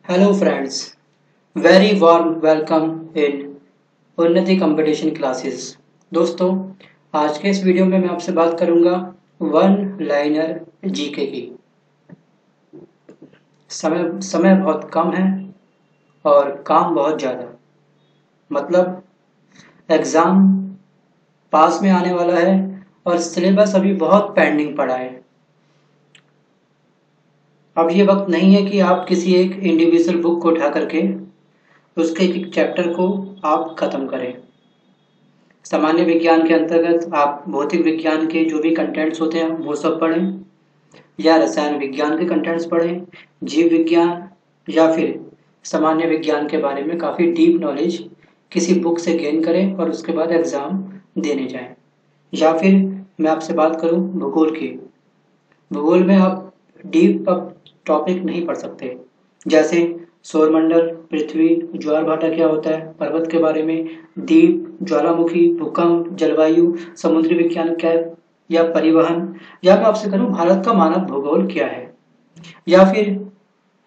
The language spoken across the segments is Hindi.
Hello friends, very warm welcome in उन्नति कंपटीशन क्लासेस। दोस्तों, आज के इस वीडियो में मैं आपसे बात करूंगा वन लाइनर जीके की। समय समय बहुत कम है और काम बहुत ज़्यादा। मतलब एग्ज़ाम पास में आने वाला है और सिलेबस अभी बहुत पेंडिंग पड़ा है। अब ये वक्त नहीं है कि आप किसी एक इंडिविजुअल बुक को उठा करके उसके एक चैप्टर को आप खत्म करें। सामान्य विज्ञान के अंतर्गत आप भौतिक विज्ञान के जो भी कंटेंट्स होते हैं वो सब पढ़ें, या रसायन विज्ञान के कंटेंट्स पढ़ें, जीव विज्ञान, या फिर सामान्य विज्ञान के बारे में काफ़ी डीप नॉलेज किसी बुक से गेन करें और उसके बाद एग्ज़ाम देने जाएं। या फिर मैं आपसे बात करूं भूगोल की। भूगोल में आप डीप टॉपिक नहीं पढ़ सकते, जैसे सौरमंडल, पृथ्वी, ज्वार भाटा क्या होता है, पर्वत के बारे में, द्वीप, ज्वालामुखी, भूकंप, जलवायु, समुद्री विज्ञान क्या है, या परिवहन, या मैं आपसे करूं भारत का मानव भूगोल क्या है। या फिर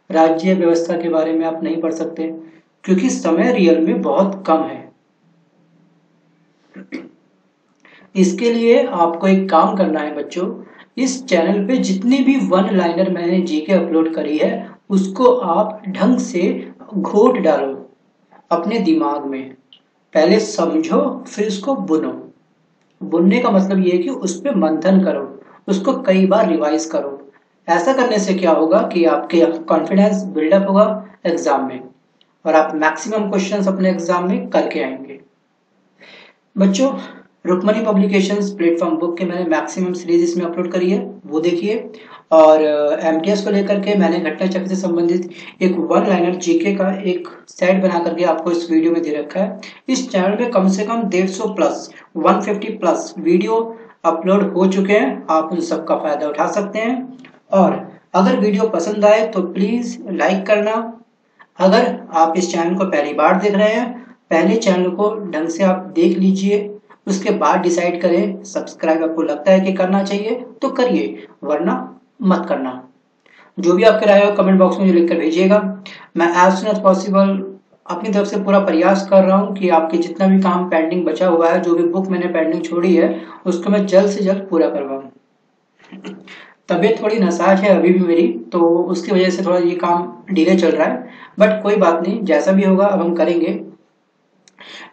राज्य व्यवस्था के बारे में आप नहीं पढ़ सकते, क्योंकि समय रियल में बहुत कम है। इसके लिए आपको एक काम करना है बच्चों, इस चैनल पे जितनी भी वन लाइनर मैंने जीके अपलोड करी है उसको आप ढंग से घोट डालो अपने दिमाग में। पहले समझो, फिर उसको बुनो। बुनने का मतलब ये है कि उस पर मंथन करो, उसको कई बार रिवाइज करो। ऐसा करने से क्या होगा कि आपके कॉन्फिडेंस बिल्डअप होगा एग्जाम में और आप मैक्सिमम क्वेश्चंस अपने एग्जाम में करके आएंगे। बच्चों, रुक्मणी पब्लिकेशंस प्लेटफॉर्म बुक के मैंने मैक्सिमम सीरीज इसमें अपलोड करी है, वो देखिए। और एमटीएस को लेकर के मैंने घटना चक्र से संबंधित एक वन लाइनर जीके का एक सेट बना करके आपको इस वीडियो में दे रखा है। इस चैनल में कम से कम 150 प्लस 150 प्लस वीडियो अपलोड हो चुके हैं, आप उन सब का फायदा उठा सकते हैं। और अगर वीडियो पसंद आए तो प्लीज लाइक करना। अगर आप इस चैनल को पहली बार देख रहे हैं, पहले चैनल को ढंग से आप देख लीजिए, उसके बाद डिसाइड करें। सब्सक्राइब आपको लगता है कि करना चाहिए तो करिए, वरना मत करना। जो भी आपके राय हो कमेंट बॉक्स में लिखकर भेजिएगा। मैं एज सुन एज पॉसिबल अपनी तरफ से पूरा प्रयास कर रहा हूं कि आपके जितना भी काम पेंडिंग बचा हुआ है, जो भी बुक मैंने पेंडिंग छोड़ी है, उसको मैं जल्द से जल्द पूरा करवाऊं। तबीयत थोड़ी नासाज है अभी भी मेरी, तो उसकी वजह से थोड़ा ये काम डिले चल रहा है, बट कोई बात नहीं, जैसा भी होगा अब हम करेंगे।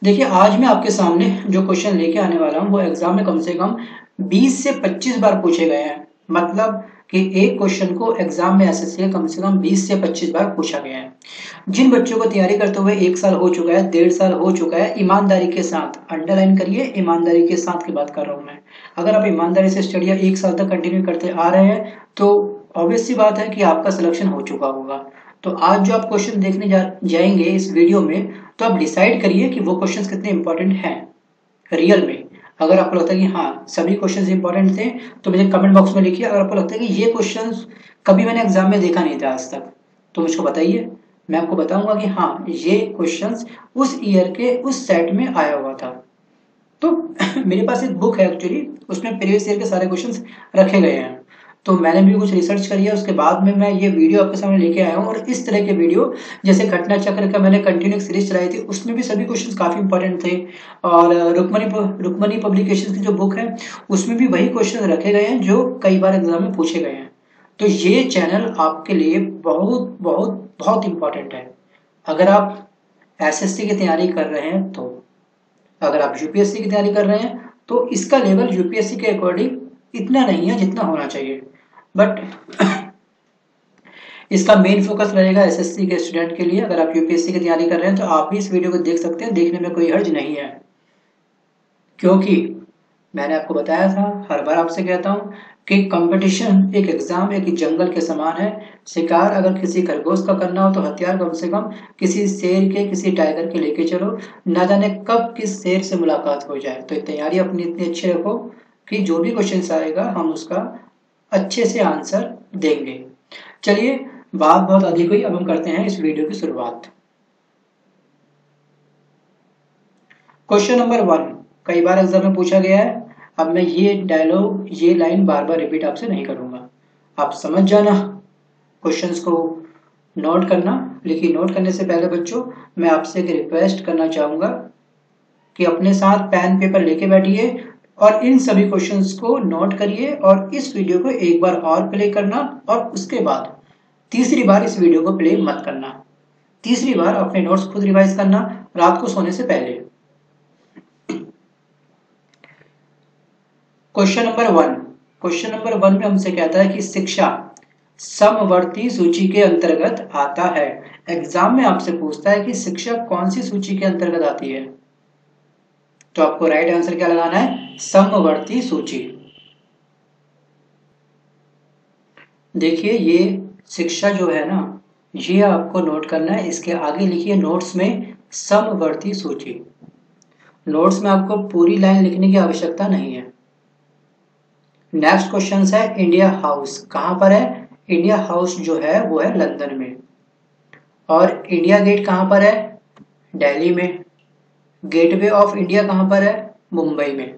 देखिए, आज मैं आपके सामने जो क्वेश्चन लेके आने वाला हूँ वो एग्जाम में कम से कम 20 से 25 बार पूछे गए हैं। मतलब कि एक क्वेश्चन को एग्जाम में एसएससी का कम से कम 20 से 25 बार पूछा गया है। जिन बच्चों को तैयारी करते हुए 1 साल हो चुका है, 1.5 साल हो चुका है, ईमानदारी के साथ अंडरलाइन करिए, ईमानदारी के साथ की बात कर रहा हूँ मैं। अगर आप ईमानदारी से स्टडी 1 साल तक कंटिन्यू करते आ रहे हैं तो ऑब्वियस सी बात है कि आपका सिलेक्शन हो चुका होगा। तो आज जो आप क्वेश्चन देखने जाएंगे इस वीडियो में, तो आप डिसाइड करिए कि वो क्वेश्चंस कितने इंपॉर्टेंट हैं रियल में। अगर आपको लगता है कि हाँ सभी क्वेश्चंस इंपॉर्टेंट थे तो मुझे कमेंट बॉक्स में लिखिए। अगर आपको लगता है कि ये क्वेश्चंस कभी मैंने एग्जाम में देखा नहीं था आज तक, तो मुझको बताइए, मैं आपको बताऊंगा कि हाँ ये क्वेश्चंस उस ईयर के उस सेट में आया हुआ था। तो मेरे पास एक बुक है एक्चुअली, उसमें प्रीवियस ईयर के सारे क्वेश्चंस रखे गए हैं। तो मैंने भी कुछ रिसर्च करी है, उसके बाद में मैं ये वीडियो आपके सामने लेके आया हूँ। और इस तरह के वीडियो, जैसे घटना चक्र का मैंने कंटिन्यू सीरीज चलाई थी, उसमें भी सभी क्वेश्चंस काफी इंपॉर्टेंट थे। और रुक्मणी पब्लिकेशन की जो बुक है उसमें भी वही क्वेश्चन रखे गए हैं जो कई बार एग्जाम में पूछे गए हैं। तो ये चैनल आपके लिए बहुत बहुत बहुत इंपॉर्टेंट है। अगर आप एसएससी की तैयारी कर रहे हैं, तो अगर आप यूपीएससी की तैयारी कर रहे हैं तो इसका लेवल यूपीएससी के अकॉर्डिंग इतना नहीं है जितना होना चाहिए, बट इसका मेन फोकस रहेगा एसएससी के स्टूडेंट के लिए। अगर आप यूपीएससी की तैयारी कर रहे हैं तो आप भी इस वीडियो को देख सकते हैं, देखने में कोई हर्ज नहीं है। क्योंकि मैंने आपको बताया था, हर बार आपसे कहता हूं कि कंपटीशन एक एग्जाम एक जंगल के समान है। शिकार अगर किसी खरगोश का करना हो तो हथियार कम से कम किसी शेर के, किसी टाइगर के लेके चलो, ना जाने कब किस शेर से मुलाकात हो जाए। तो तैयारी अपनी इतनी अच्छी रखो कि जो भी क्वेश्चन आएगा हम उसका अच्छे से आंसर देंगे। चलिए, बात बहुत अधिक हुई, अब हम करते हैं इस वीडियो की शुरुआत। क्वेश्चन नंबर 1 कई बार एग्जाम में पूछा गया है। अब मैं ये डायलॉग, ये लाइन बार बार रिपीट आपसे नहीं करूंगा, आप समझ जाना क्वेश्चंस को नोट करना। लेकिन नोट करने से पहले बच्चों मैं आपसे एक रिक्वेस्ट करना चाहूंगा कि अपने साथ पेन पेपर लेके बैठिए और इन सभी क्वेश्चंस को नोट करिए और इस वीडियो को एक बार और प्ले करना और उसके बाद तीसरी बार इस वीडियो को प्ले मत करना। तीसरी बार अपने नोट्स खुद रिवाइज करना रात को सोने से पहले। Question number 1। क्वेश्चन नंबर 1 में हमसे कहता है कि शिक्षा समवर्ती सूची के अंतर्गत आता है। एग्जाम में आपसे पूछता है कि शिक्षा कौन सी सूची के अंतर्गत आती है, तो आपको राइट आंसर क्या लगाना है, समवर्ती सूची। देखिए ये शिक्षा जो है ना, ये आपको नोट करना है। इसके आगे लिखिए नोट्स में समवर्ती सूची। नोट्स में आपको पूरी लाइन लिखने की आवश्यकता नहीं है। नेक्स्ट क्वेश्चन है इंडिया हाउस कहां पर है। इंडिया हाउस जो है वो है लंदन में। और इंडिया गेट कहां पर है, दिल्ली में। गेटवे ऑफ इंडिया कहां पर है, मुंबई में।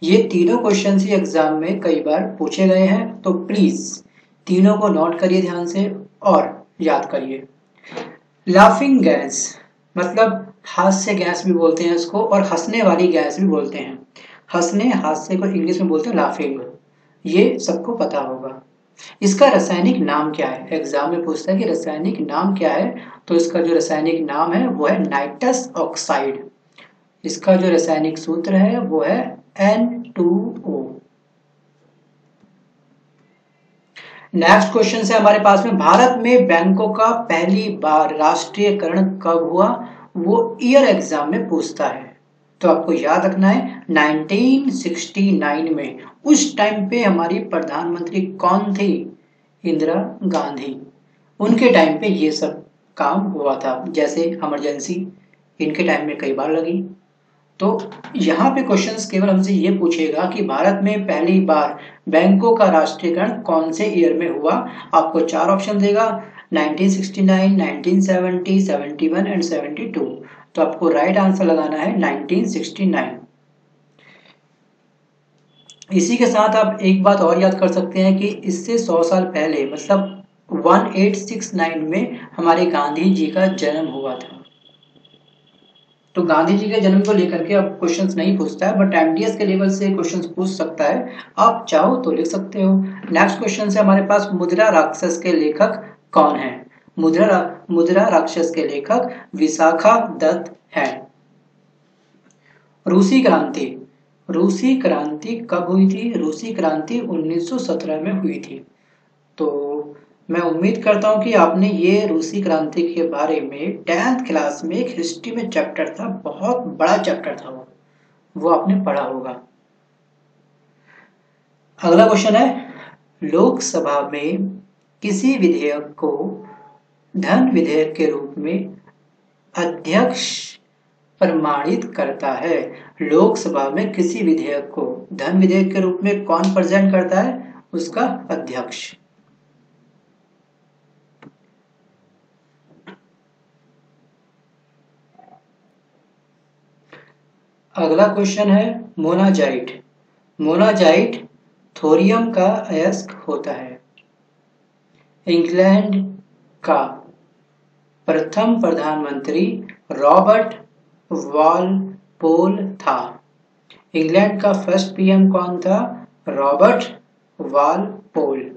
ये तीनों क्वेश्चन ही एग्जाम में कई बार पूछे गए हैं, तो प्लीज तीनों को नोट करिए ध्यान से और याद करिए। लाफिंग गैस मतलब हास्य गैस भी बोलते हैं इसको, और हंसने वाली गैस भी बोलते हैं। हंसने हास्य को इंग्लिश में बोलते हैं लाफिंग, ये सबको पता होगा। इसका रासायनिक नाम क्या है, एग्जाम में पूछता है कि रासायनिक नाम क्या है, तो इसका जो रासायनिक नाम है वो है नाइट्रस ऑक्साइड। इसका जो रासायनिक सूत्र है वो है N2O। नेक्स्ट क्वेश्चन है हमारे पास में, भारत में बैंकों का पहली बार राष्ट्रीयकरण कब हुआ, वो ईयर एग्जाम में पूछता है। तो आपको याद रखना है 1969 में। उस टाइम पे हमारी प्रधानमंत्री कौन थी, इंदिरा गांधी। उनके टाइम पे ये सब काम हुआ था, जैसे इमरजेंसी इनके टाइम में कई बार लगी। तो यहाँ पे क्वेश्चंस केवल हमसे ये पूछेगा कि भारत में पहली बार बैंकों का राष्ट्रीयकरण कौन से ईयर में हुआ। आपको 4 ऑप्शन देगा, 1969, 1970, 71 एंड 72। तो आपको राइट आंसर लगाना है 1969। इसी के साथ आप एक बात और याद कर सकते हैं कि इससे 100 साल पहले मतलब 1869 में हमारे गांधी जी का जन्म हुआ था। तो गांधी जी के जन्म को लेकर के अब क्वेश्चंस नहीं पूछता है, बट एमडीएस के लेवल से क्वेश्चंस पूछ सकता है। आप चाहो तो लिख सकते हो। नेक्स्ट क्वेश्चन है हमारे पास, मुद्रा राक्षस के लेखक कौन है। मुद्रा राक्षस के लेखक विशाखा दत्त है। रूसी क्रांति, रूसी क्रांति कब हुई थी, रूसी क्रांति 1917 में हुई थी। तो मैं उम्मीद करता हूं कि आपने ये रूसी क्रांति के बारे में 10th क्लास में एक हिस्ट्री में चैप्टर था, बहुत बड़ा चैप्टर था वो आपने पढ़ा होगा। अगला क्वेश्चन है, लोकसभा में किसी विधेयक को धन विधेयक के रूप में अध्यक्ष प्रमाणित करता है। लोकसभा में किसी विधेयक को धन विधेयक के रूप में कौन प्रेजेंट करता है, उसका अध्यक्ष। अगला क्वेश्चन है मोनाजाइट। मोनाजाइट थोरियम का अयस्क होता है। इंग्लैंड का प्रथम प्रधानमंत्री रॉबर्ट वालपोल था। इंग्लैंड का फर्स्ट पीएम कौन था, रॉबर्ट वालपोल।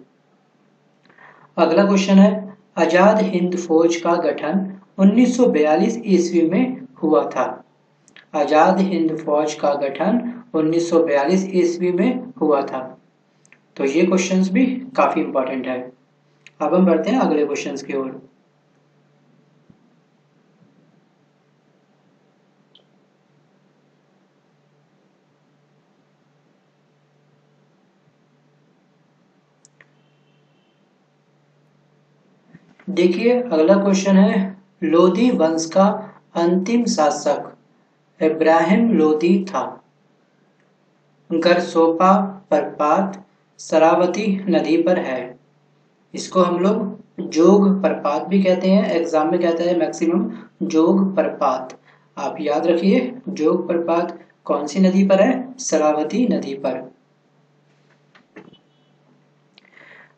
अगला क्वेश्चन है, आजाद हिंद फौज का गठन 1942 ईस्वी में हुआ था। आजाद हिंद फौज का गठन 1942 ईस्वी में हुआ था। तो ये क्वेश्चंस भी काफी इंपॉर्टेंट है। अब हम बढ़ते हैं अगले क्वेश्चंस की ओर। देखिए अगला क्वेश्चन है, लोधी वंश का अंतिम शासक इब्राहिम लोधी था। गरसोपा प्रपात शरावती नदी पर है। इसको हम लोग जोग प्रपात भी कहते हैं, एग्जाम में कहता है मैक्सिमम जोग प्रपात। आप याद रखिए जोग प्रपात कौन सी नदी पर है, शरावती नदी पर।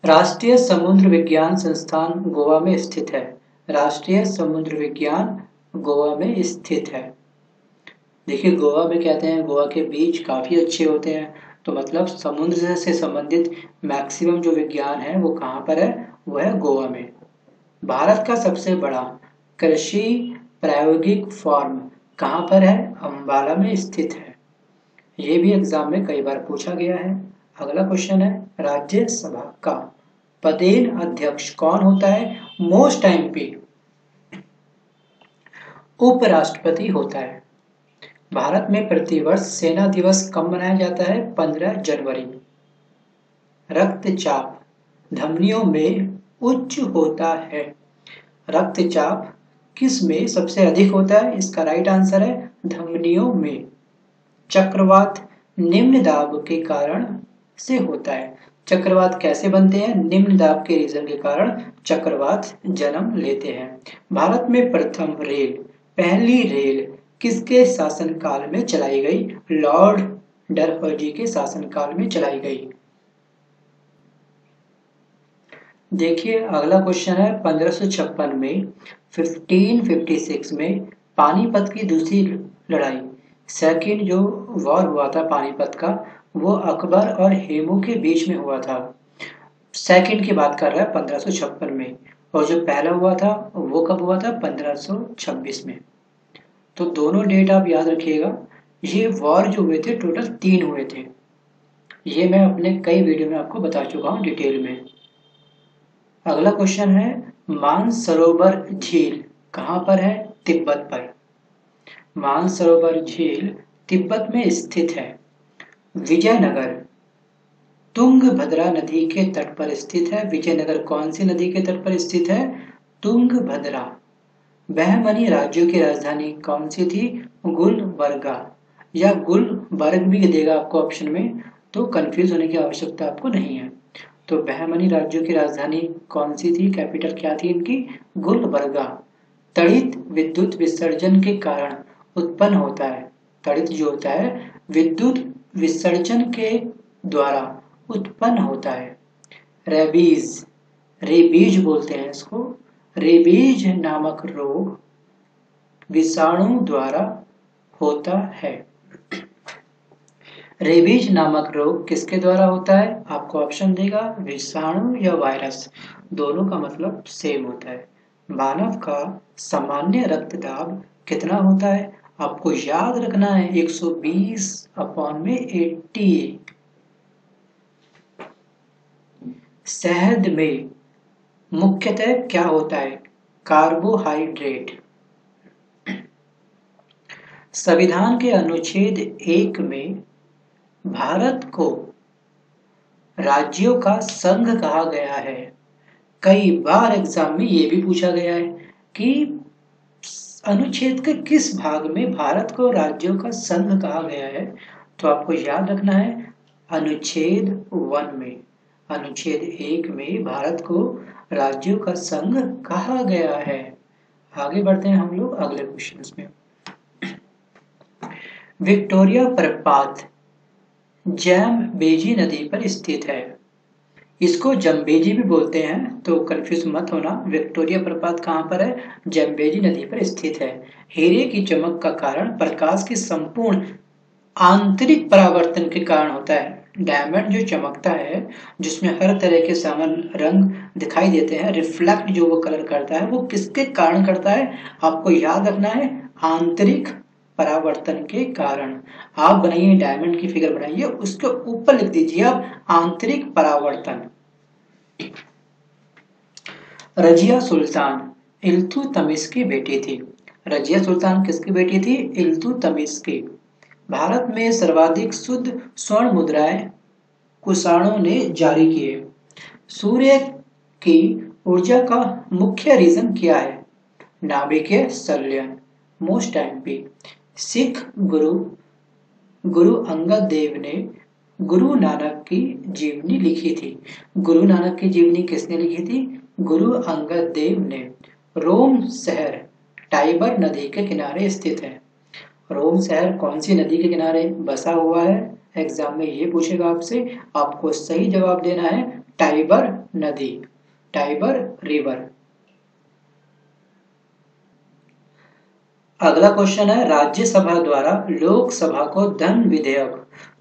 राष्ट्रीय समुद्र विज्ञान संस्थान गोवा में स्थित है। राष्ट्रीय समुद्र विज्ञान गोवा में स्थित है। देखिए गोवा में कहते हैं गोवा के बीच काफी अच्छे होते हैं, तो मतलब समुद्र से संबंधित मैक्सिमम जो विज्ञान है वो कहाँ पर है, वो है गोवा में। भारत का सबसे बड़ा कृषि प्रायोगिक फार्म कहाँ पर है, अंबाला में स्थित है। ये भी एग्जाम में कई बार पूछा गया है। अगला क्वेश्चन है, राज्यसभा का पदेन अध्यक्ष कौन होता है। मोस्ट एमपी उपराष्ट्रपति होता है। भारत में प्रतिवर्ष सेना दिवस कब मनाया जाता है, 15 जनवरी। रक्तचाप धमनियों में उच्च होता है। रक्तचाप किस में सबसे अधिक होता है, इसका राइट आंसर है धमनियों में। चक्रवात निम्न दाब के कारण से होता है। चक्रवात कैसे बनते हैं, निम्न दाब के रीजन के कारण चक्रवात जन्म लेते हैं। भारत में प्रथम रेल, पहली रेल किसके शासनकाल में चलाई गई, लॉर्ड डलहौजी के शासनकाल में चलाई गई। देखिए अगला क्वेश्चन है, 1556 में 1556 में पानीपत की दूसरी लड़ाई, सेकंड जो वॉर हुआ था पानीपत का, वो अकबर और हेमू के बीच में हुआ था। सेकंड की बात कर रहा है 1556 में, और जो पहला हुआ था वो कब हुआ था, 1526 में। तो दोनों डेट आप याद रखिएगा। ये वॉर जो हुए थे टोटल 3 हुए थे। ये मैं अपने कई वीडियो में आपको बता चुका हूँ डिटेल में। अगला क्वेश्चन है, मानसरोवर झील कहाँ पर है, तिब्बत पर। मानसरोवर झील तिब्बत में स्थित है। विजयनगर तुंगभद्रा नदी के तट पर स्थित है। विजयनगर कौन सी नदी के तट पर स्थित है, तुंगभद्रा। बहमनी राज्यों की राजधानी कौन सी थी, गुलबर्गा, या गुलबर्ग भी देगा आपको ऑप्शन में, तो कंफ्यूज होने की आवश्यकता आपको नहीं है। तो बहमनी राज्यों की राजधानी कौन सी थी, कैपिटल क्या थी इनकी, गुलबर्गा। तड़ित विद्युत विसर्जन के कारण उत्पन्न होता है। तड़ित जो होता है विद्युत विसर्जन के द्वारा उत्पन्न होता है। रेबीज, रेबीज बोलते हैं इसको, रेबीज नामक रोग विषाणु द्वारा होता है। रेबीज नामक रोग किसके द्वारा होता है, आपको ऑप्शन देगा, विषाणु या वायरस, दोनों का मतलब सेम होता है। मानव का सामान्य रक्तदाब कितना होता है, आपको याद रखना है 120/80। शहद में मुख्यतः क्या होता है, कार्बोहाइड्रेट। संविधान के अनुच्छेद 1 में भारत को राज्यों का संघ कहा गया है। कई बार एग्जाम में ये भी पूछा गया है कि अनुच्छेद के किस भाग में भारत को राज्यों का संघ कहा गया है, तो आपको याद रखना है अनुच्छेद 1 में। अनुच्छेद 1 में भारत को राज्यों का संघ कहा गया है। आगे बढ़ते हैं हम लोग अगले क्वेश्चन में। विक्टोरिया प्रपात जैम्बेजी नदी पर स्थित है। इसको जम्बेजी भी बोलते हैं, तो कंफ्यूज मत होना। विक्टोरिया प्रपात कहाँ पर है, जम्बेजी नदी पर स्थित है। हीरे की चमक का कारण प्रकाश की संपूर्ण आंतरिक परावर्तन के कारण होता है। डायमंड जो चमकता है, जिसमें हर तरह के सामान्य रंग दिखाई देते हैं, रिफ्लेक्ट जो वो कलर करता है, वो किसके कारण करता है, आपको याद रखना है आंतरिक परावर्तन के कारण। आप बनाइए डायमंड की फिगर बनाइए, उसके ऊपर लिख दीजिए आप आंतरिक परावर्तन। रजिया सुल्तान इल्तुतमिश की बेटी थी। रजिया सुल्तान किसकी बेटी थी, इल्तुतमिश की। भारत में सर्वाधिक शुद्ध स्वर्ण मुद्राएं कुषाणों ने जारी किए। सूर्य की ऊर्जा का मुख्य रीजन क्या है, नाभिकीय संलयन। मोस्ट एमपी सिख गुरु अंगद देव ने गुरु नानक की जीवनी लिखी थी। गुरु नानक की जीवनी किसने लिखी थी, गुरु अंगद देव ने। रोम शहर टाइबर नदी के किनारे स्थित है। रोम शहर कौन सी नदी के किनारे बसा हुआ है, एग्जाम में ये पूछेगा आपसे। आपको सही जवाब देना है टाइबर नदी, टाइबर रिवर। अगला क्वेश्चन है, राज्यसभा द्वारा लोकसभा को धन विधेयक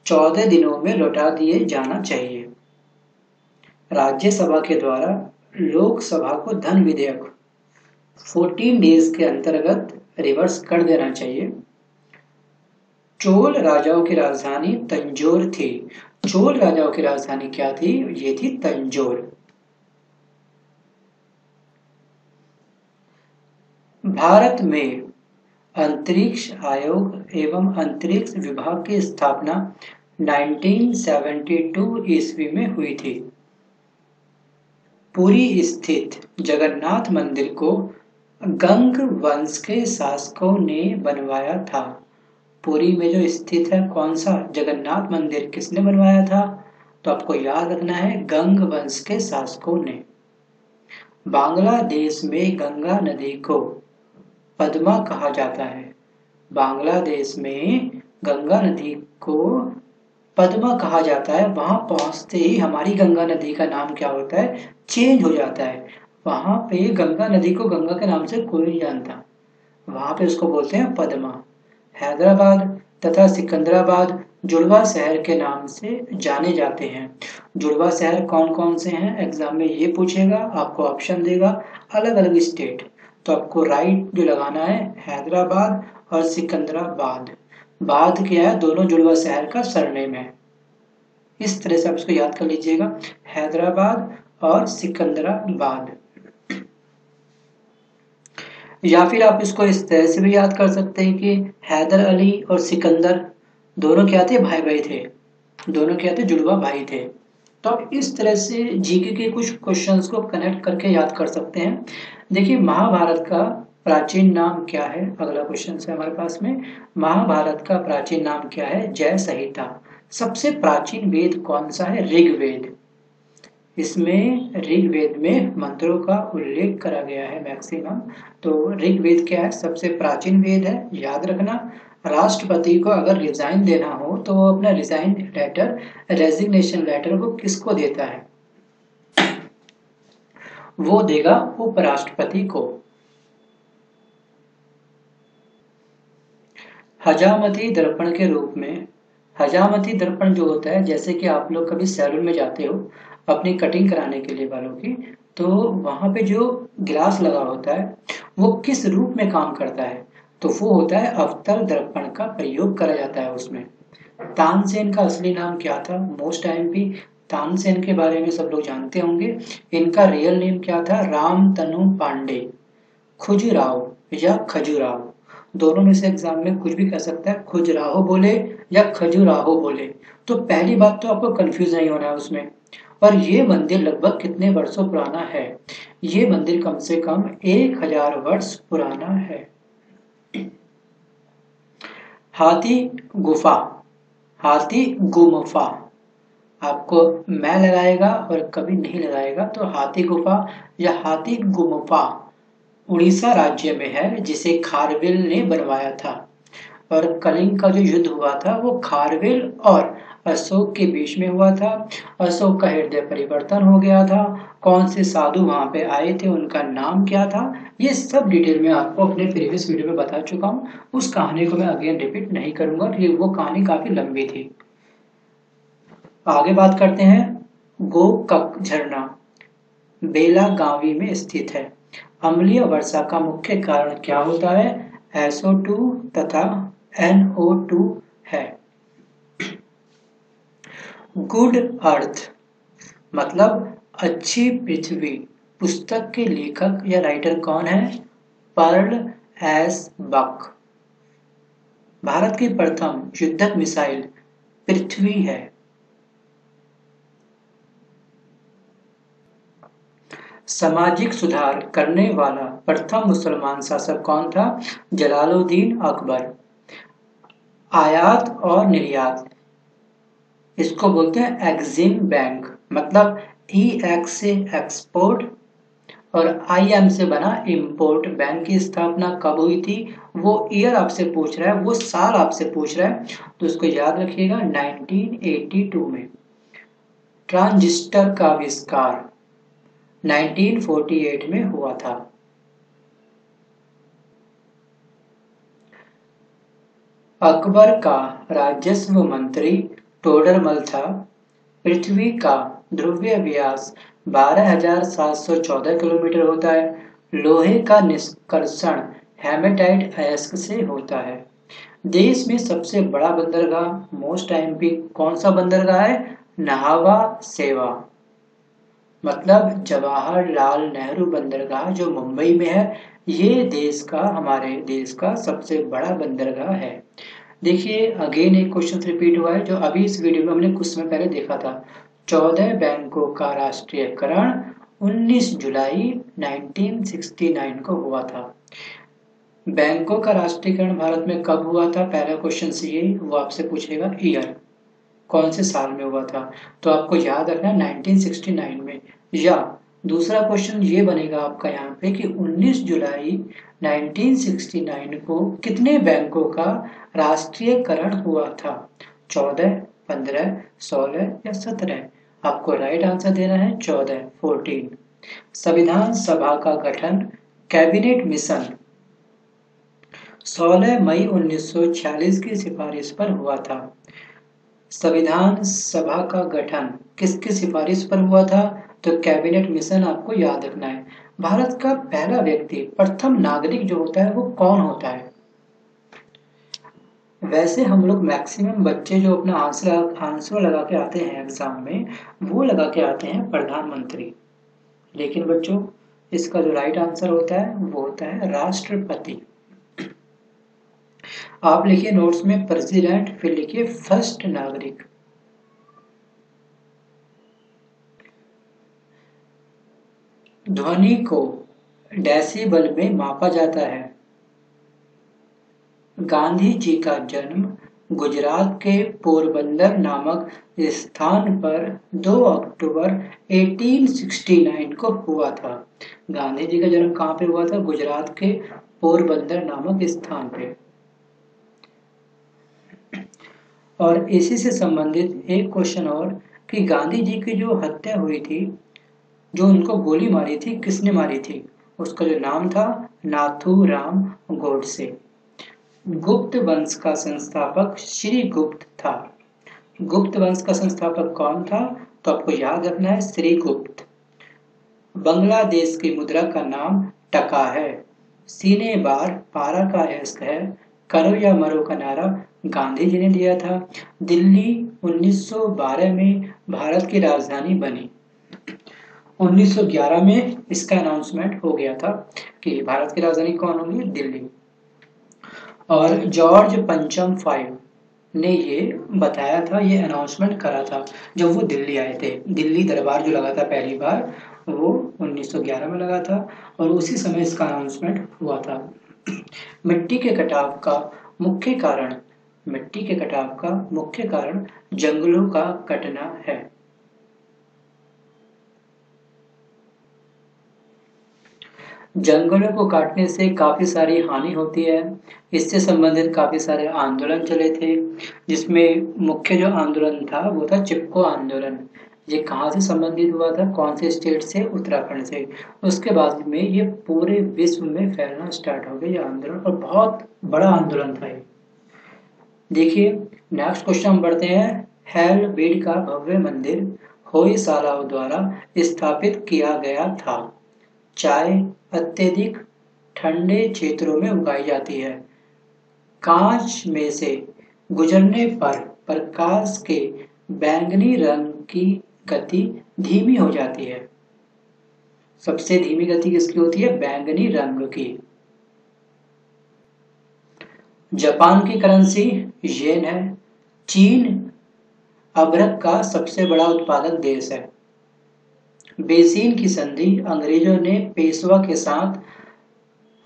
14 दिनों में लौटा दिए जाना चाहिए। राज्यसभा के द्वारा लोकसभा को धन विधेयक 14 डेज के अंतर्गत रिवर्स कर देना चाहिए। चोल राजाओं की राजधानी तंजौर थी। चोल राजाओं की राजधानी क्या थी? ये थी तंजौर। भारत में अंतरिक्ष आयोग एवं अंतरिक्ष विभाग की स्थापना 1972 ईस्वी में हुई थी। पुरी स्थित जगन्नाथ मंदिर को गंग वंश के शासकों ने बनवाया था। पुरी में जो स्थित है कौन सा जगन्नाथ मंदिर, किसने बनवाया था? तो आपको याद रखना है, गंग वंश के शासकों ने। बांग्लादेश में गंगा नदी को पद्मा कहा जाता है। बांग्लादेश में गंगा नदी को पद्मा कहा जाता है। वहां पहुंचते ही हमारी गंगा नदी का नाम क्या होता है? चेंज हो जाता है। वहां पे गंगा नदी को गंगा के नाम से कोई नहीं जानता, वहां पे उसको बोलते हैं पद्मा। हैदराबाद तथा सिकंदराबाद जुड़वा शहर के नाम से जाने जाते हैं। जुड़वा शहर कौन कौन से हैं? एग्जाम में ये पूछेगा, आपको ऑप्शन देगा अलग अलग स्टेट, तो आपको राइट जो लगाना है हैदराबाद और सिकंदराबाद। बाद क्या है? दोनों जुड़वा शहर का सरनेम है। इस तरह से आप इसको याद कर लीजिएगा, हैदराबाद और सिकंदराबाद। या फिर आप इसको इस तरह से भी याद कर सकते हैं कि हैदर अली और सिकंदर दोनों क्या थे? भाई भाई थे। दोनों क्या थे? जुड़वा भाई थे। तो आप इस तरह से जीके के कुछ क्वेश्चंस को कनेक्ट करके याद कर सकते हैं। देखिए, महाभारत का प्राचीन नाम क्या है? अगला क्वेश्चन है हमारे पास में, महाभारत का प्राचीन नाम क्या है? जय संहिता। सबसे प्राचीन वेद कौन सा है? ऋग्वेद। इसमें ऋग्वेद में मंत्रों का उल्लेख करा गया है मैक्सिमम। तो ऋग्वेद क्या है? सबसे प्राचीन वेद है, याद रखना। राष्ट्रपति को अगर रिजाइन देना हो तो वो अपना रिजाइन लेटर, रेजिग्नेशन लेटर वो किसको देता है? वो देगा उपराष्ट्रपति को। हजामती दर्पण के रूप में, हजामती दर्पण जो होता है, जैसे कि आप लोग कभी सैलून में जाते हो अपनी कटिंग कराने के लिए बालों की, तो वहां पे जो ग्लास लगा होता है वो किस रूप में काम करता है? तो वो होता है अवतल दर्पण का प्रयोग करा जाता है उसमें। तानसेन का असली नाम क्या था? मोस्ट आईएमपी तानसेन के बारे में सब लोग जानते होंगे। इनका रियल नेम क्या था? रामतनु पांडे, खुजराव या खजुराव, दोनों में से एग्जाम में कुछ भी कह सकता है, खुजराहो बोले या खजुराहो बोले। तो पहली बात तो आपको कंफ्यूज नहीं होना है उसमें। और ये मंदिर लगभग कितने वर्षों पुराना है? ये मंदिर कम से कम 1000 वर्ष पुराना है। हाथी गुफा, हाथी गुम्फा, आपको मैं लगाएगा और कभी नहीं लगाएगा। तो हाथी गुफा या हाथी गुम्फा उड़ीसा राज्य में है, जिसे खारवेल ने बनवाया था। और कलिंग का जो युद्ध हुआ था वो खारवेल और अशोक के बीच में हुआ था। अशोक का हृदय परिवर्तन हो गया था। कौन से साधु वहां पे आए थे, उनका नाम क्या था, ये सब डिटेल में आपको अपने प्रीवियस वीडियो में बता चुका हूँ। उस कहानी को मैं अगेन रिपीट नहीं करूंगा, वो कहानी काफी लंबी थी। आगे बात करते हैं। गोकक झरना बेलागावी में स्थित है। अम्लीय वर्षा का मुख्य कारण क्या होता है? SO2 तथा NO2 है। गुड अर्थ मतलब अच्छी पृथ्वी पुस्तक के लेखक या राइटर कौन है? पर्ल एस बक। भारत की प्रथम युद्धक मिसाइल पृथ्वी है। सामाजिक सुधार करने वाला प्रथम मुसलमान शासक कौन था? जलालुद्दीन अकबर। आयात और निर्यात, इसको बोलते हैं एक्जिम बैंक, मतलब EX से एक्सपोर्ट और IM से बना इंपोर्ट। बैंक की स्थापना कब हुई थी? वो ईयर आपसे पूछ रहा है, वो साल आपसे पूछ रहा है, तो उसको याद रखिएगा 1982 में। ट्रांजिस्टर का आविष्कार 1948 में हुआ था। अकबर का राजस्व मंत्री टोडरमल था। पृथ्वी का ध्रुवीय व्यास 12,714 किलोमीटर होता है। लोहे का निष्कर्षण हेमेटाइट अयस्क से होता है। देश में सबसे बड़ा बंदरगाह मोस्ट आईएमपी कौन सा बंदरगाह है? नाहवा सेवा, मतलब जवाहरलाल नेहरू बंदरगाह जो मुंबई में है, ये हमारे देश का सबसे बड़ा बंदरगाह है। देखिए अगेन एक क्वेश्चन रिपीट हुआ है जो अभी इस वीडियो में हमने कुछ समय पहले देखा था। 14 बैंकों का राष्ट्रीयकरण 19 जुलाई 1969 को हुआ था। बैंकों का राष्ट्रीयकरण भारत में कब हुआ था? पहला क्वेश्चन ये वो आपसे पूछेगा ईयर, कौन से साल में हुआ था, तो आपको याद रखना 1969 में। या दूसरा क्वेश्चन ये बनेगा आपका यहाँ पे कि 19 जुलाई 1969 को कितने बैंकों का राष्ट्रीयकरण हुआ था? 14, 15, 16 या 17? आपको राइट आंसर देना है 14। संविधान सभा का गठन कैबिनेट मिशन 16 मई 1946 की सिफारिश पर हुआ था। संविधान सभा का गठन किसकी सिफारिश पर हुआ था? तो कैबिनेट मिशन आपको याद रखना है। भारत का पहला व्यक्ति, प्रथम नागरिक जो होता है वो कौन होता है? वैसे हम लोग मैक्सिमम बच्चे जो अपना आंसर लगा के आते हैं एग्जाम में, वो लगा के आते हैं प्रधानमंत्री, लेकिन बच्चों इसका जो राइट आंसर होता है वो होता है राष्ट्रपति। आप लिखिए नोट्स में प्रेसिडेंट, फिर लिखिए फर्स्ट नागरिक। ध्वनि को डेसिबल में मापा जाता है। गांधी जी का जन्म गुजरात के पोरबंदर नामक स्थान पर 2 अक्टूबर 1869 को हुआ था। गांधी जी का जन्म कहाँ पे हुआ था? गुजरात के पोरबंदर नामक स्थान पे। और इसी से संबंधित एक क्वेश्चन और कि गांधी जी की जो हत्या हुई थी, जो उनको गोली मारी थी, किसने मारी थी? उसका जो नाम था नाथूराम गोडसे। गुप्त वंश का संस्थापक श्री गुप्त था। गुप्त वंश का संस्थापक कौन था? तो आपको याद रखना है श्री गुप्त। बांग्लादेश की मुद्रा का नाम टका है। सीने बार पारा का इश्क है, करो या मरो का नारा गांधी जी ने दिया था। दिल्ली 1912 में भारत की राजधानी बनी। 1911 में इसका अनाउंसमेंट हो गया था कि भारत की राजधानी कौन होगी? दिल्ली। और जॉर्ज पंचम फाइव ने ये बताया था, ये अनाउंसमेंट करा था जब वो दिल्ली आए थे। दिल्ली दरबार जो लगा था पहली बार वो 1911 में लगा था और उसी समय इसका अनाउंसमेंट हुआ था। मिट्टी के कटाव का मुख्य कारण जंगलों का कटना है। जंगलों को काटने से काफी सारी हानि होती है। इससे संबंधित काफी सारे आंदोलन चले थे, जिसमें मुख्य जो आंदोलन था वो था चिपको आंदोलन। ये कहाँ से संबंधित हुआ था? कौन से स्टेट से? उत्तराखंड से। उसके बाद में ये पूरे विश्व में फैलना स्टार्ट हो गया ये आंदोलन, और बहुत बड़ा आंदोलन था ये। देखिए नेक्स्ट क्वेश्चन हम बढ़ते हैं। हेलबीड का भव्य मंदिर होयसालाओं द्वारा स्थापित किया गया था। चाय अत्यधिक ठंडे क्षेत्रों में उगाई जाती है। कांच में से गुजरने पर प्रकाश के बैंगनी रंग की गति धीमी हो जाती है। सबसे धीमी गति किसकी होती है? बैंगनी रंग की। जापान की करेंसी येन है। चीन अभ्रक का सबसे बड़ा उत्पादक देश है। बेसिन की संधि अंग्रेजों ने पेशवा के साथ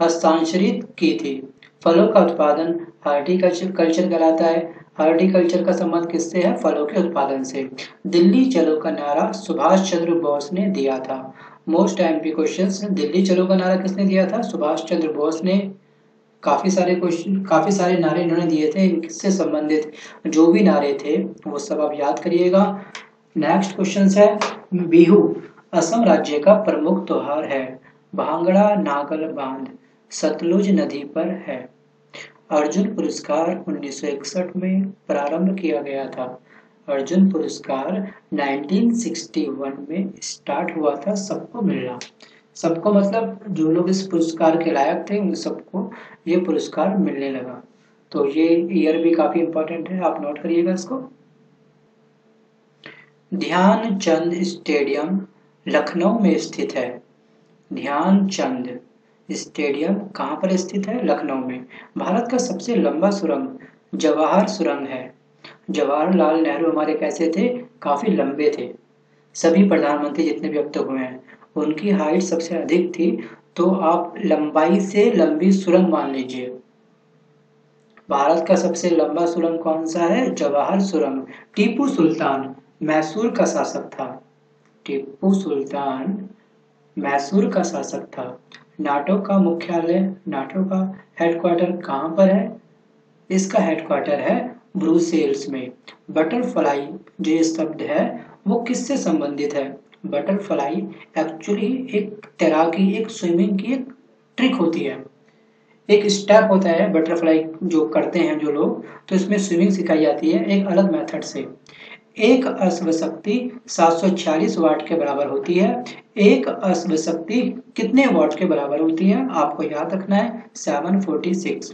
हस्ताक्षरित की थी। फलों का उत्पादन हॉर्टिकल्चर कहलाता है। हॉर्टिकल्चर का संबंध किससे है? फलों के उत्पादन से। दिल्ली चलो का नारा सुभाष चंद्र बोस ने दिया था। मोस्ट एमपी क्वेश्चंस, दिल्ली चलो का नारा किसने दिया था? सुभाष चंद्र बोस ने। काफी सारे नारे इन्होंने दिए थे। इनसे संबंधित जो भी नारे थे वो सब आप याद करिएगा। नेक्स्ट क्वेश्चन है बिहू असम राज्य का प्रमुख त्योहार है। भांगड़ा नागल बांध सतलुज नदी पर है। अर्जुन पुरस्कार 1961 में प्रारंभ किया गया था। अर्जुन पुरस्कार 1961 में स्टार्ट हुआ था सबको मिलना। सबको मतलब जो लोग इस पुरस्कार के लायक थे उन सबको ये पुरस्कार मिलने लगा। तो ये ईयर भी काफी इंपॉर्टेंट है, आप नोट करिएगा इसको। ध्यानचंद स्टेडियम लखनऊ में स्थित है। ध्यानचंद स्टेडियम कहाँ पर स्थित है? लखनऊ में। भारत का सबसे लंबा सुरंग जवाहर सुरंग है। जवाहरलाल नेहरू हमारे कैसे थे? काफी लंबे थे। सभी प्रधानमंत्री जितने भी अब तक हुए हैं उनकी हाइट सबसे अधिक थी, तो आप लंबाई से लंबी सुरंग मान लीजिए। भारत का सबसे लंबा सुरंग कौन सा है? जवाहर सुरंग। टीपू सुल्तान मैसूर का शासक था। टीपू सुल्तान मैसूर का शासक था। नाटो का मुख्यालय, नाटो का हेडक्वार्टर कहाँ पर है? इसका हेडक्वार्टर है ब्रुसेल्स में। बटरफ्लाई जो ये शब्द है वो किससे संबंधित है? बटरफ्लाई एक्चुअली एक तैराकी, एक स्विमिंग की एक ट्रिक होती है, एक स्टेप होता है बटरफ्लाई जो करते हैं जो लोग, तो इसमें स्विमिंग सिखाई जाती है एक अलग मेथड से। एक अश्व शक्ति 746 वाट के बराबर होती है। एक अश्व शक्ति कितने वाट के बराबर होती है? आपको याद रखना है 746।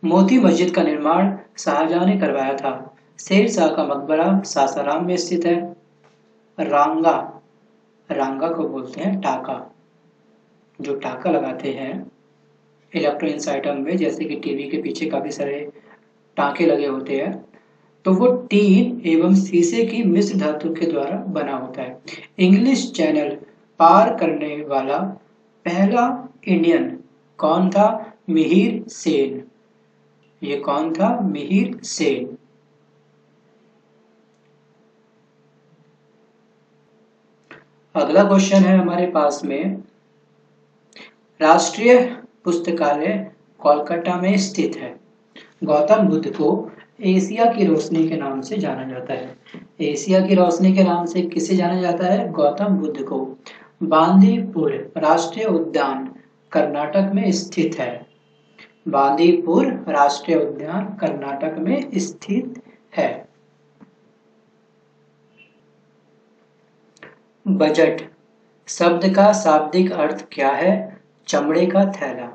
मोती मस्जिद का निर्माण शाहजहां ने करवाया था। शेर शाह का मकबरा सासाराम में स्थित है। रांगा, रांगा को बोलते हैं टाका। जो टाका लगाते हैं इलेक्ट्रॉनिक्स आइटम में, जैसे कि टीवी के पीछे काफी सारे टांके लगे होते हैं, तो वो टीन एवं शीशे की मिश्र धातु के द्वारा बना होता है। इंग्लिश चैनल पार करने वाला पहला इंडियन कौन था? मिहिर सेन। ये कौन था? मिहिर सेन। अगला क्वेश्चन है हमारे पास में, राष्ट्रीय पुस्तकालय कोलकाता में स्थित है। गौतम बुद्ध को एशिया की रोशनी के नाम से जाना जाता है। एशिया की रोशनी के नाम से किसे जाना जाता है? गौतम बुद्ध को। बांदीपुर राष्ट्रीय उद्यान कर्नाटक में स्थित है। बांदीपुर राष्ट्रीय उद्यान कर्नाटक में स्थित है। बजट शब्द का शाब्दिक अर्थ क्या है? चमड़े का थैला।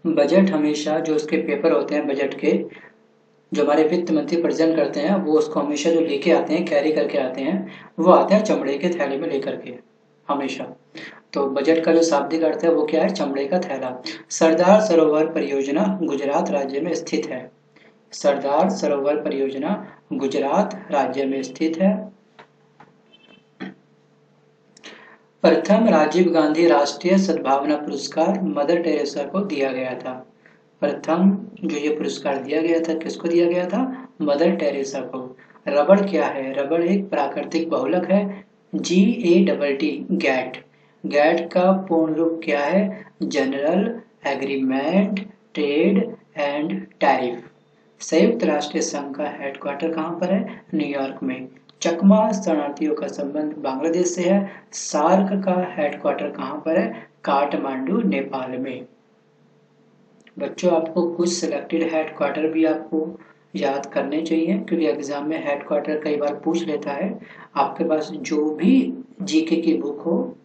बजट हमेशा जो उसके पेपर होते हैं बजट के, जो हमारे वित्त मंत्री प्रेजेंट करते हैं, वो उसको हमेशा जो लेके आते हैं, कैरी करके आते हैं, वो आते हैं चमड़े के थैले में लेकर के हमेशा। तो बजट का जो शाब्दिक अर्थ है वो क्या है? चमड़े का थैला। सरदार सरोवर परियोजना गुजरात राज्य में स्थित है। सरदार सरोवर परियोजना गुजरात राज्य में स्थित है। प्रथम राजीव गांधी राष्ट्रीय सद्भावना पुरस्कार मदर टेरेसा को दिया गया था। प्रथम जो ये पुरस्कार दिया गया था किसको दिया गया था? मदर टेरेसा को। रबड़ क्या है? रबड़ एक प्राकृतिक बहुलक है। GATT gate. गैट का पूर्ण रूप क्या है? General agreement trade and tariff. संयुक्त राष्ट्र संघ का हेडक्वार्टर कहाँ पर है? न्यूयॉर्क में। चकमा शरणार्थियों का संबंध बांग्लादेश से है। सार्क का हेडक्वार्टर कहाँ पर है? काठमांडू नेपाल में। बच्चों आपको कुछ सिलेक्टेड हेडक्वार्टर भी आपको याद करने चाहिए, क्योंकि एग्जाम में हेडक्वार्टर कई बार पूछ लेता है। आपके पास जो भी जीके की बुक हो,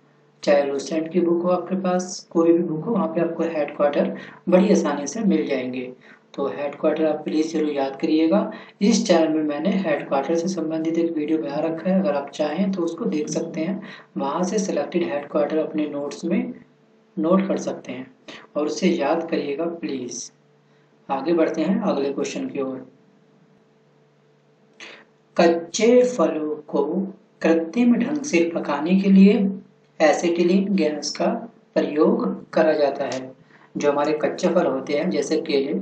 चाहे लूसेंट की बुक हो, आपके पास कोई भी बुक हो, वहाँ पे आपको हेडक्वार्टर बड़ी आसानी से मिल जाएंगे। तो हेडक्वार्टर आप प्लीज जरूर याद करिएगा। इस चैनल में मैंने हेडक्वार्टर से संबंधित एक वीडियो बना रखा है, अगर आप चाहें तो उसको देख सकते हैं। वहां से सिलेक्टेड हेडक्वार्टर अपने नोट्स में नोट कर सकते हैं और उसे याद करिएगा प्लीज। आगे बढ़ते हैं अगले क्वेश्चन की ओर। कच्चे फलों को कृत्रिम ढंग से पकाने के लिए एसिटिलीन गैस का प्रयोग करा जाता है। जो हमारे कच्चे फल होते हैं जैसे केले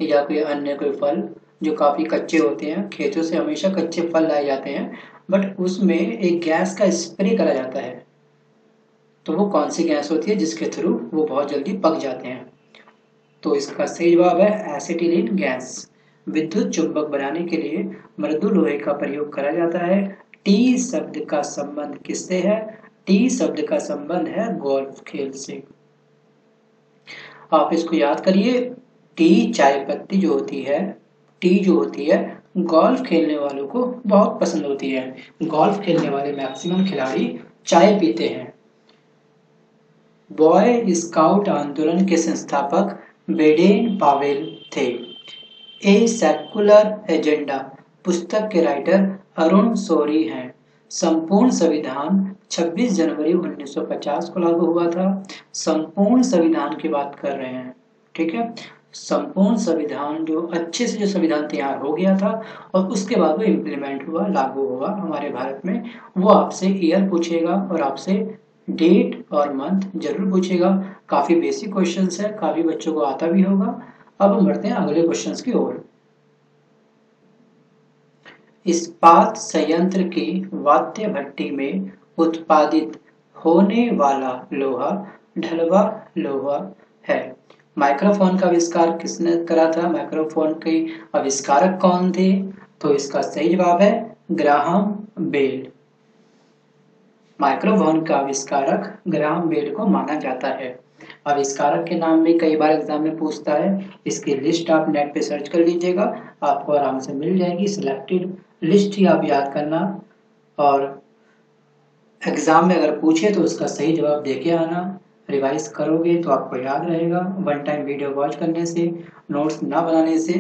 या कोई अन्य कोई फल जो काफी कच्चे होते हैं, खेतों से हमेशा कच्चे फल लाए जाते हैं, बट उसमें एक गैस का स्प्रे करा जाता है। तो वो कौन सी गैस होती है जिसके थ्रू वो बहुत जल्दी पक जाते हैं? तो इसका सही जवाब है एसिटिलीन गैस। विद्युत चुंबक बनाने के लिए मृदु लोहे का प्रयोग करा जाता है। टी शब्द का संबंध किससे है? टी शब्द का संबंध है गोल्फ खेल से। आप इसको याद करिए। टी चाय पत्ती जो होती है, टी जो होती है गोल्फ खेलने वालों को बहुत पसंद होती है। गोल्फ खेलने वाले मैक्सिमम खिलाड़ी चाय पीते हैं। बॉय स्काउट आंदोलन के संस्थापक बेडेन पावेल थे। ए सेक्युलर एजेंडा पुस्तक के राइटर अरुण शौरी हैं। संपूर्ण संविधान 26 जनवरी 1950 को लागू हुआ था। संपूर्ण संविधान की बात कर रहे हैं, ठीक है। संपूर्ण संविधान जो अच्छे से जो संविधान तैयार हो गया था और उसके बाद वो इम्प्लीमेंट हुआ, लागू हुआ हमारे भारत में, वो आपसे ईयर पूछेगा और आपसे डेट और मंथ जरूर पूछेगा। काफी बेसिक क्वेश्चंस है, काफी बच्चों को आता भी होगा। अब हम बढ़ते हैं अगले क्वेश्चंस की ओर। इस्पात संयंत्र की वाद्य भट्टी में उत्पादित होने वाला लोहा ढलवा लोहा है। माइक्रोफोन का आविष्कार किसने करा था? माइक्रोफोन के आविष्कारक कौन थे? तो इसका सही जवाब है ग्राहम बेल। माइक्रोफोन का आविष्कारक ग्राहम बेल को माना जाता है। आविष्कारक के नाम भी कई बार एग्जाम में पूछता है। इसकी लिस्ट आप नेट पे सर्च कर लीजिएगा, आपको आराम से मिल जाएगी। सिलेक्टेड लिस्ट ही आप याद करना और एग्जाम में अगर पूछे तो उसका सही जवाब देके आना। रिवाइज करोगे तो आपको याद रहेगा। वन टाइम वीडियो वॉच करने से, नोट्स ना बनाने से,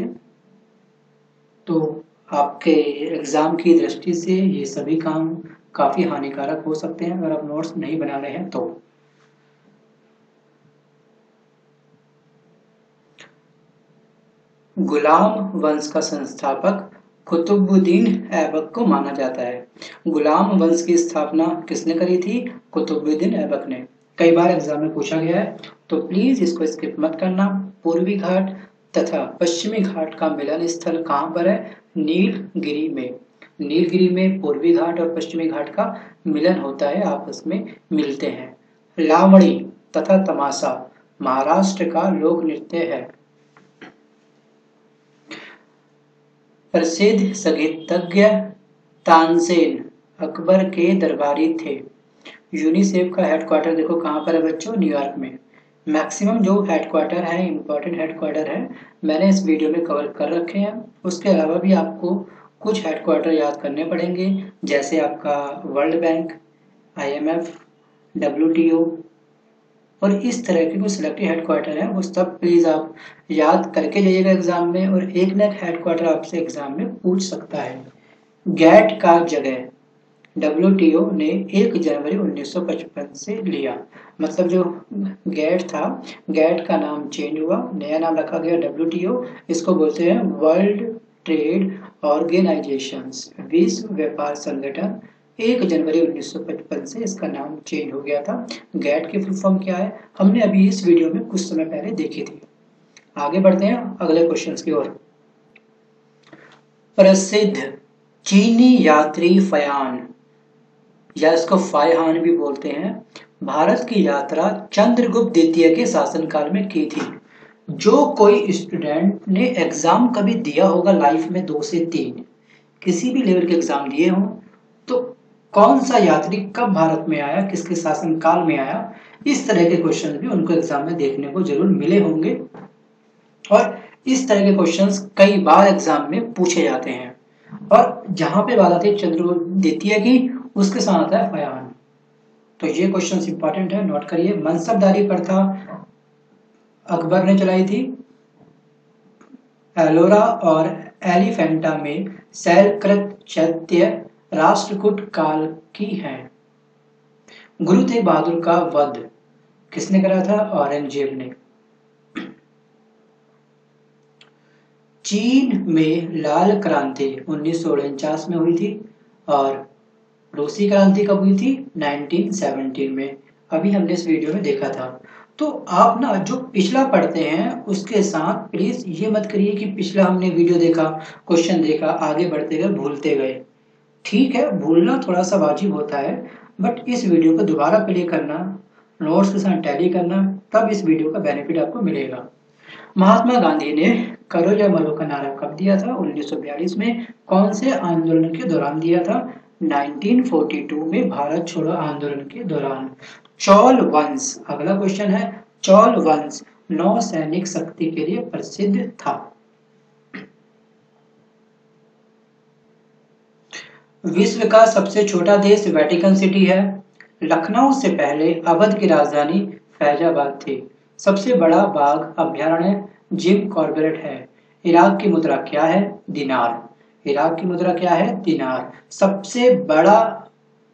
तो आपके एग्जाम की दृष्टि से ये सभी काम काफी हानिकारक हो सकते हैं अगर आप नोट्स नहीं बना रहे हैं तो। गुलाम वंश का संस्थापक कुतुबुद्दीन ऐबक को माना जाता है। गुलाम वंश की स्थापना किसने करी थी? कुतुबुद्दीन ऐबक ने। कई बार एग्जाम में पूछा गया है, तो प्लीज इसको स्किप मत करना। पूर्वी घाट तथा पश्चिमी घाट का मिलन स्थल कहाँ पर है? नीलगिरी में। नीलगिरी में पूर्वी घाट और पश्चिमी घाट का मिलन होता है, आपस में मिलते हैं। लावणी तथा तमाशा महाराष्ट्र का लोक नृत्य है। प्रसिद्ध संगीतज्ञ तानसेन अकबर के दरबारी थे। यूनिसेफ का हेडक्वार्टर देखो कहाँ पर है बच्चों? न्यूयॉर्क में। मैक्सिमम जो हेडक्वार्टर है, इंपॉर्टेंट हेडक्वार्टर है, मैंने इस वीडियो में कवर कर रखे हैं। उसके अलावा भी आपको कुछ हेडक्वार्टर याद करने पड़ेंगे, जैसे आपका वर्ल्ड बैंक, IMF, WTO और इस तरह के कुछ सिलेक्टेड हेडक्वार्टर है। वो सब प्लीज आप याद करके जाइएगा एग्जाम में, और एक न एक हेडक्वार्टर आपसे एग्जाम में पूछ सकता है। गैट का जगह WTO ने 1 जनवरी 1955 से लिया। मतलब जो गैट था, गैट का नाम चेंज हुआ, नया नाम रखा गया WTO। इसको बोलते हैं वर्ल्ड ट्रेड ऑर्गेनाइजेशन, विश्व व्यापार संगठन। 1 जनवरी 1955 से इसका नाम चेंज हो गया था। गैट की फुल फॉर्म क्या है, हमने अभी इस वीडियो में कुछ समय पहले देखी थी। आगे बढ़ते हैं अगले क्वेश्चन की ओर। प्रसिद्ध चीनी यात्री फयान, या इसको फायहान भी बोलते हैं, भारत की यात्रा चंद्रगुप्त द्वितीय के शासनकाल में की थी। जो कोई स्टूडेंट ने एग्जाम कभी दिया होगा लाइफ में 2 से 3, किसी भी लेवल के एग्जाम दिए हों, तो कौन सा यात्री कब भारत में आया, किसके शासनकाल में आया, इस तरह के क्वेश्चन भी उनको एग्जाम में देखने को जरूर मिले होंगे। और इस तरह के क्वेश्चंस कई बार एग्जाम में पूछे जाते हैं। और जहां पे बात आती है चंद्रगुप्त द्वितीय की, उसके साथ आता है फयान। तो ये क्वेश्चन इंपॉर्टेंट है, नोट करिए। मनसबदारी प्रथा अकबर ने चलाई थी। एलोरा और एलिफेंटा में शैलकृत चैत्य राष्ट्रकूट काल की है। गुरु तेग बहादुर का वध किसने करा था? औरंगजेब ने। चीन में लाल क्रांति 1949 में हुई थी और रूसी क्रांति कब हुई थी? 1917 में। अभी हमने इस वीडियो में देखा था। तो आप ना जो पिछला पढ़ते हैं उसके साथ प्लीज ये मत करिए कि पिछला हमने वीडियो देखा, क्वेश्चन देखा, आगे बढ़ते गए भूलते गए। ठीक है, भूलना थोड़ा सा वाजिब होता है, बट इस वीडियो को दोबारा प्ले करना, नोट्स के साथ टैली करना, तब इस वीडियो का बेनिफिट आपको मिलेगा। महात्मा गांधी ने करो या मरो का नारा कब दिया था? 1942 में। कौन से आंदोलन के दौरान दिया था? 1942 में भारत छोड़ो आंदोलन के दौरान। चौल वंश, अगला क्वेश्चन है, चौल वंश नौसैनिक शक्ति के लिए प्रसिद्ध था। विश्व का सबसे छोटा देश वेटिकन सिटी है। लखनऊ से पहले अवध की राजधानी फैजाबाद थी। सबसे बड़ा बाघ अभ्यारण्य जिम कॉर्बेट है। इराक की मुद्रा क्या है? दिनार। इराक की मुद्रा क्या है? दिनार। सबसे बड़ा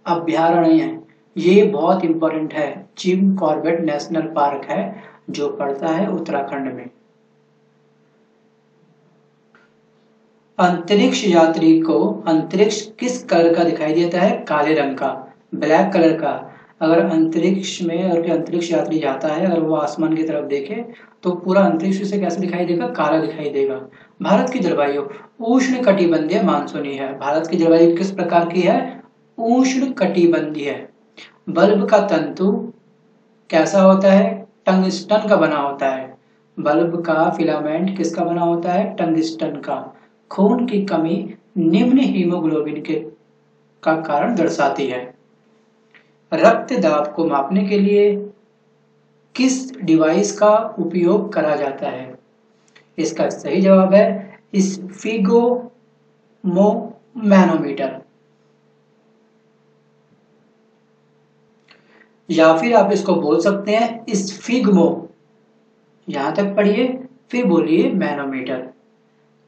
अभ्यारण्य, ये बहुत इंपॉर्टेंट है, जिम कॉर्बेट नेशनल पार्क है जो पड़ता है उत्तराखंड में। अंतरिक्ष यात्री को अंतरिक्ष किस कलर का दिखाई देता है? काले रंग का, ब्लैक कलर का। अगर अंतरिक्ष में और अंतरिक्ष यात्री जाता है, अगर वो आसमान की तरफ देखे तो पूरा अंतरिक्ष उसे कैसे दिखाई देगा? काला दिखाई देगा। भारत की जलवायु उष्ण कटिबंधीय मानसूनी है। भारत की जलवायु किस प्रकार की है? उष्ण कटिबंधीय है। बल्ब का तंतु कैसा होता है? टंगस्टन का बना होता है। बल्ब का फिलामेंट किसका बना होता है? टंगस्टन का। खून की कमी निम्न हीमोग्लोबिन के का कारण दर्शाती है। रक्त दाब को मापने के लिए किस डिवाइस का उपयोग करा जाता है? इसका सही जवाब है स्फिगोमैनोमीटर। या फिर आप इसको बोल सकते हैं स्फिग्मो। यहां तक पढ़िए, फिर बोलिए मैनोमीटर।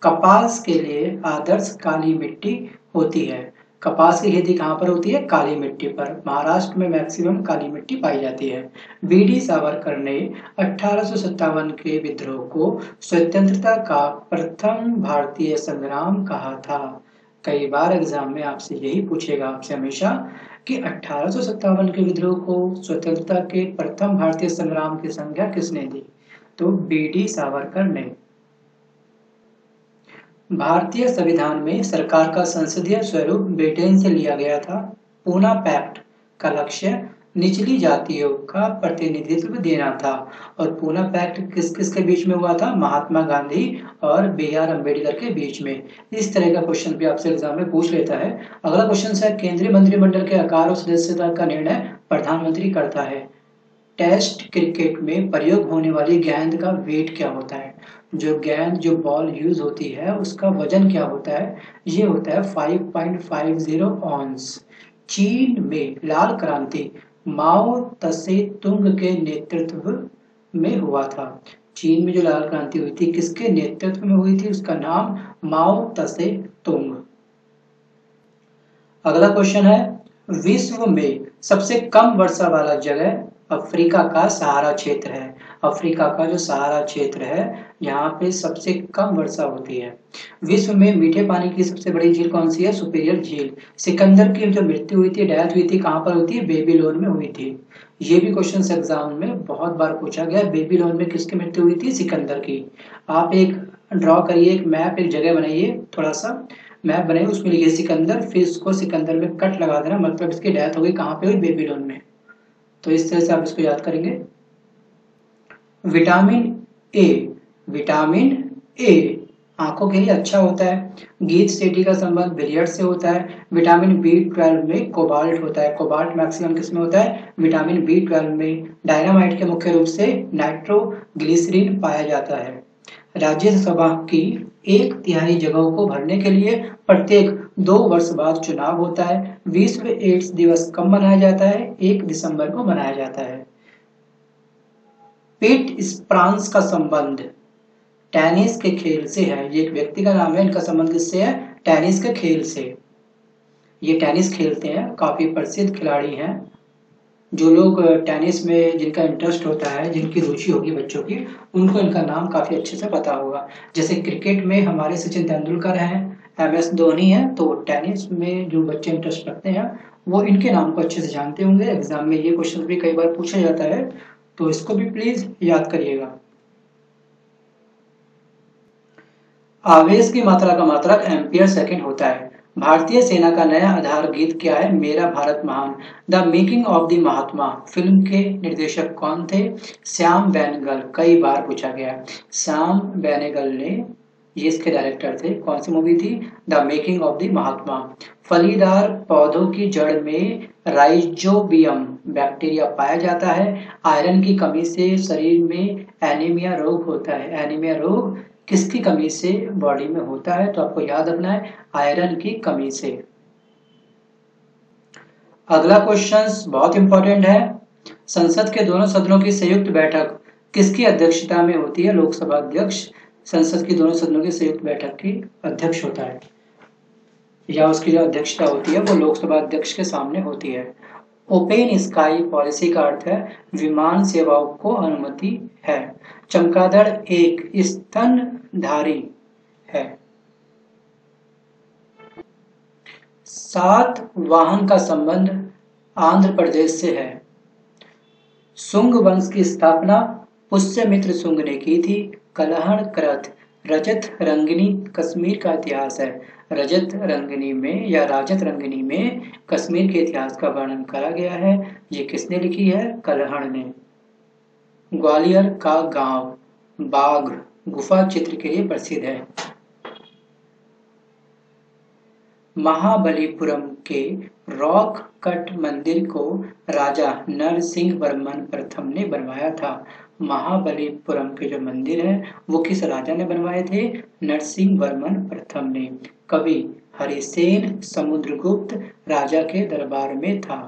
कपास के लिए आदर्श काली मिट्टी होती है। कपास की खेती कहाँ पर होती है? काली मिट्टी पर। महाराष्ट्र में मैक्सिमम काली मिट्टी पाई जाती है। बीडी सावरकर ने 1857 के विद्रोह को स्वतंत्रता का प्रथम भारतीय संग्राम कहा था। कई बार एग्जाम में आपसे यही पूछेगा, आपसे हमेशा, कि 1857 के विद्रोह को स्वतंत्रता के प्रथम भारतीय संग्राम की संज्ञा किसने दी? तो बीडी सावरकर ने। भारतीय संविधान में सरकार का संसदीय स्वरूप ब्रिटेन से लिया गया था। पूना पैक्ट का लक्ष्य निचली जातियों का प्रतिनिधित्व देना था। और पूना पैक्ट किस किस के बीच में हुआ था? महात्मा गांधी और बी.आर. अम्बेडकर के बीच में। इस तरह का क्वेश्चन भी आपसे एग्जाम में पूछ लेता है। अगला क्वेश्चन है, केंद्रीय मंत्रिमंडल के आकार और सदस्यता का निर्णय प्रधानमंत्री करता है। टेस्ट क्रिकेट में प्रयोग होने वाली गेंद का वेट क्या होता है? जो गेंद, जो बॉल यूज होती है, उसका वजन क्या होता है? ये होता है 5.50 ऑन्स। चीन में लाल क्रांति माओ त्से तुंग के नेतृत्व में हुआ था। चीन में जो लाल क्रांति हुई थी, किसके नेतृत्व में हुई थी? उसका नाम माओ त्से तुंग। अगला क्वेश्चन है, विश्व में सबसे कम वर्षा वाला जगह अफ्रीका का सहारा क्षेत्र है। अफ्रीका का जो सहारा क्षेत्र है, यहाँ पे सबसे कम वर्षा होती है। विश्व में मीठे पानी की सबसे बड़ी झील कौन सी है? सुपीरियर झील। सिकंदर की जो मृत्यु हुई थी, डेथ हुई थी, कहाँ पर हुई थी? बेबीलोन में हुई थी। ये भी क्वेश्चन एग्जाम में बहुत बार पूछा गया। बेबीलोन में किसकी मृत्यु हुई थी? सिकंदर की। आप एक ड्रॉ करिए, एक मैप, एक जगह बनाइए, थोड़ा सा मैप बनाइए, उसमें लिखिए सिकंदर, फिर इसको सिकंदर में कट लगा देना, मतलब इसकी डेथ हो गई कहाँ पे हुई? बेबीलोन में। तो इस तरह से आप इसको याद करेंगे। विटामिन ए, विटामिन ए आंखों के लिए अच्छा होता है। गीत सेठी का संबंध बिलियर्ड से होता है। विटामिन B12 में कोबाल्ट होता है। कोबाल्ट मैक्सिमम किसमें होता है? विटामिन B12 में। डायनामाइट के मुख्य रूप से नाइट्रोग्लिसरीन पाया जाता है। राज्यसभा की 1/3 जगहों को भरने के लिए प्रत्येक 2 वर्ष बाद चुनाव होता है। विश्व एड्स दिवस कब मनाया जाता है? 1 दिसंबर को मनाया जाता है। पीट स्प्रांस का संबंध टेनिस के खेल से है। ये एक व्यक्ति का नाम है, इनका संबंध किससे है? टेनिस के खेल से। ये टेनिस खेलते हैं, काफी प्रसिद्ध खिलाड़ी हैं। जो लोग टेनिस में जिनका इंटरेस्ट होता है, जिनकी रुचि होगी बच्चों की, उनको इनका नाम काफी अच्छे से पता होगा। जैसे क्रिकेट में हमारे सचिन तेंदुलकर हैं, MS धोनी है, तो टेनिस में जो बच्चे इंटरेस्ट रखते हैं वो इनके नाम को अच्छे से जानते होंगे। एग्जाम में ये क्वेश्चन भी कई बार पूछा जाता है, तो इसको भी प्लीज याद करिएगा। आवेश की मात्रा का मात्रक एम्पियर सेकंड होता है। भारतीय सेना का नया आधार गीत क्या है? मेरा भारत महान। The making of the Mahatma film के निर्देशक कौन थे? श्याम बेनेगल। कई बार पूछा गया। श्याम बेनेगल ने ये इसके डायरेक्टर थे। कौन सी मूवी थी? द मेकिंग ऑफ द महात्मा। फलीदार पौधों की जड़ में राइजोबियम बैक्टीरिया पाया जाता है। आयरन की कमी से शरीर में एनीमिया रोग होता है। एनीमिया रोग किसकी कमी से बॉडी में होता है? तो आपको याद रखना है, आयरन की कमी से। अगला क्वेश्चन बहुत इंपॉर्टेंट है। संसद के दोनों सदनों की संयुक्त बैठक किसकी अध्यक्षता में होती है? लोकसभा अध्यक्ष संसद की दोनों सदनों की संयुक्त बैठक की अध्यक्ष होता है, या उसकी जो अध्यक्षता होती है वो लोकसभा अध्यक्ष के सामने होती है। ओपन स्काई पॉलिसी का अर्थ है विमान सेवाओं को अनुमति है। चमगादड़ एक स्तनधारी है। सातवाहन का संबंध आंध्र प्रदेश से है। शुंग वंश की स्थापना पुष्यमित्र शुंग ने की थी। कलहण कृत रजत रंगिनी कश्मीर का इतिहास है। रजत रंगिनी में या राजत रंगिनी में कश्मीर के इतिहास का वर्णन करा गया है। ये किसने लिखी है? कलहण ने। ग्वालियर का गांव बाघ गुफा चित्र के लिए प्रसिद्ध है। महाबलीपुरम के रॉक कट मंदिर को राजा नरसिंह वर्मन प्रथम ने बनवाया था। महाबलीपुरम के जो मंदिर है वो किस राजा ने बनवाए थे? नरसिंह वर्मन प्रथम ने। कवि हरिसेन समुद्रगुप्त राजा के दरबार में था।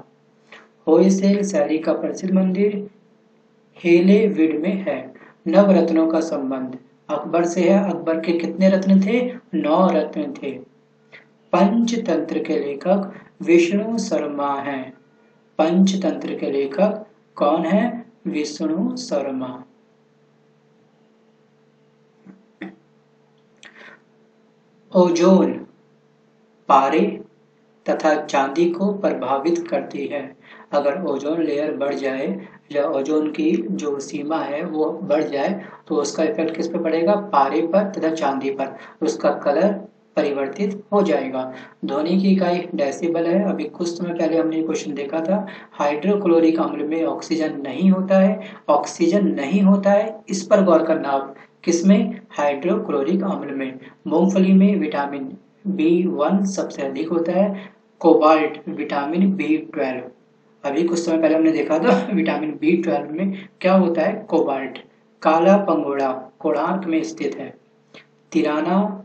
होयसेल शैली का प्रसिद्ध मंदिर हेलेविड में है। नवरत्नों का संबंध अकबर से है। अकबर के कितने रत्न थे? 9 रत्न थे। पंचतंत्र के लेखक विष्णु शर्मा हैं। पंचतंत्र के लेखक कौन है? विष्णु शर्मा। ओजोन पारे तथा चांदी को प्रभावित करती है। अगर ओजोन लेयर बढ़ जाए या ओजोन की जो सीमा है वो बढ़ जाए तो उसका इफेक्ट किस पे पड़ेगा? पारे पर तथा चांदी पर। उसका कलर परिवर्तित हो जाएगा। ध्वनि की इकाई डेसिबल है। अभी कुछ समय पहले हमने ये क्वेश्चन देखा था। हाइड्रोक्लोरिक अम्ल में ऑक्सीजन नहीं होता है। ऑक्सीजन नहीं होता है, इस पर गौर करना आप। किसमें? हाइड्रोक्लोरिक अम्ल में। मूंगफली में विटामिन B1 सबसे अधिक होता है। Cobalt vitamin B12। अभी कुछ समय पहले हमने देखा था विटामिन B12 में क्या होता है? कोबाल्ट। काला पंगोड़ा कोणार्क में स्थित है। तिराना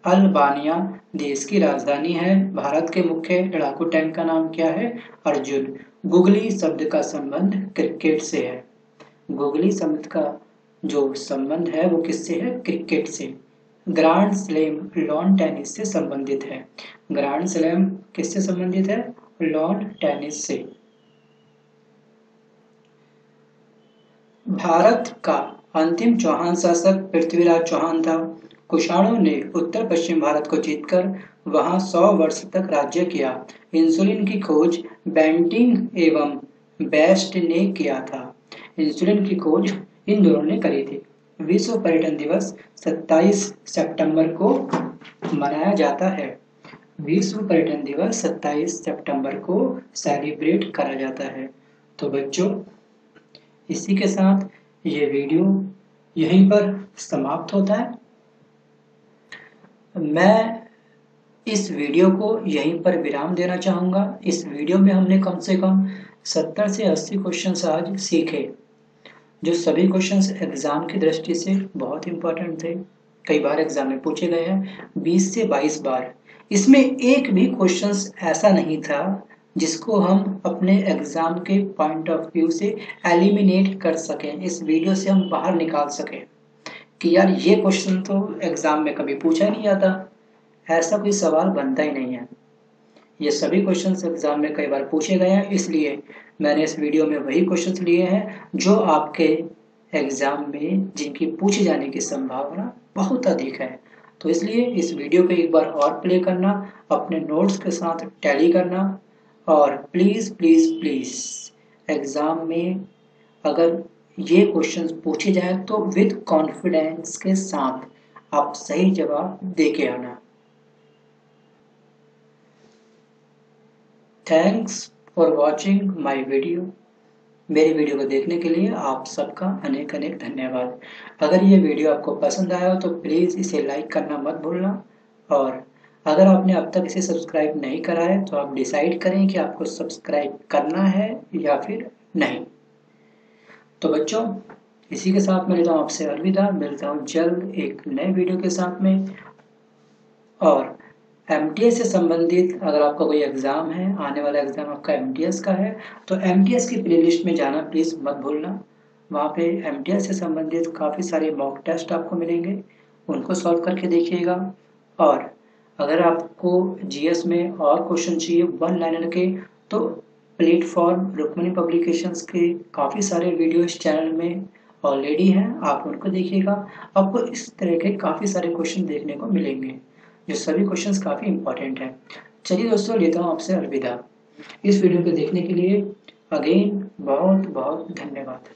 अल्बानिया देश की राजधानी है। भारत के मुख्य लड़ाकू टैंक का नाम क्या है? अर्जुन। गुगली शब्द का संबंध क्रिकेट से है। गुगली शब्द का जो संबंध है वो किससे है? क्रिकेट से। ग्रांड स्लैम लॉन टेनिस से संबंधित है। ग्रांड स्लैम किससे संबंधित है? लॉन टेनिस से। भारत का अंतिम चौहान शासक पृथ्वीराज चौहान था। कुषाणों ने उत्तर पश्चिम भारत को जीतकर वहां 100 वर्ष तक राज्य किया। इंसुलिन की खोज बेंटिंग एवं बेस्ट ने किया था। इंसुलिन की खोज इन दोनों ने करी थी। विश्व पर्यटन दिवस 27 सितंबर को मनाया जाता है। विश्व पर्यटन दिवस 27 सितंबर को सेलिब्रेट करा जाता है। तो बच्चों, इसी के साथ ये वीडियो यहीं पर समाप्त होता है। मैं इस वीडियो को यहीं पर विराम देना चाहूँगा। इस वीडियो में हमने कम से कम 70 से 80 क्वेश्चंस आज सीखे, जो सभी क्वेश्चंस एग्जाम की दृष्टि से बहुत इंपॉर्टेंट थे। कई बार एग्जाम में पूछे गए हैं, 20 से 22 बार। इसमें एक भी क्वेश्चंस ऐसा नहीं था जिसको हम अपने एग्जाम के पॉइंट ऑफ व्यू से एलिमिनेट कर सकें, इस वीडियो से हम बाहर निकाल सकें कि यार ये क्वेश्चन तो एग्जाम में कभी पूछा नहीं जाता, ऐसा कोई सवाल बनता ही नहीं है। ये सभी क्वेश्चंस एग्जाम में कई बार पूछे गए हैं, इसलिए मैंने इस वीडियो में वही क्वेश्चंस लिए हैं जो आपके एग्जाम में जिनकी पूछे जाने की संभावना बहुत अधिक है। तो इसलिए इस वीडियो को एक बार और प्ले करना, अपने नोट्स के साथ टैली करना, और प्लीज प्लीज प्लीज एग्जाम में अगर ये क्वेश्चंस पूछे जाए तो विद कॉन्फिडेंस के साथ आप सही जवाब दे के आना। Thanks for watching my video. मेरी वीडियो को देखने के लिए आप सबका अनेक अनेक धन्यवाद। अगर ये वीडियो आपको पसंद आया हो तो प्लीज़ इसे लाइक करना मत भूलना, और अगर आपने अब तक इसे सब्सक्राइब नहीं करा है तो आप डिसाइड करें कि आपको सब्सक्राइब करना है या फिर नहीं। तो बच्चों, इसी के साथ मैं लेता हूँ आपसे अलविदा। मिलता हूँ जल्द एक नए वीडियो के साथ में। और एमटीएस से संबंधित अगर आपका कोई एग्ज़ाम है, आने वाला एग्ज़ाम आपका एमटीएस का है, तो एमटीएस की प्लेलिस्ट में जाना प्लीज़ मत भूलना। वहाँ पे एमटीएस से संबंधित काफ़ी सारे मॉक टेस्ट आपको मिलेंगे, उनको सॉल्व करके देखिएगा। और अगर आपको जीएस में और क्वेश्चन चाहिए वन लाइनर के, तो प्लेटफॉर्म रुक्मणी पब्लिकेशंस के काफ़ी सारे वीडियो इस चैनल में ऑलरेडी हैं, आप उनको देखिएगा। आपको इस तरह के काफ़ी सारे क्वेश्चन देखने को मिलेंगे, जो सभी क्वेश्चंस काफ़ी इंपॉर्टेंट हैं। चलिए दोस्तों, लेता हूँ आपसे अलविदा। इस वीडियो को देखने के लिए अगेन बहुत बहुत धन्यवाद।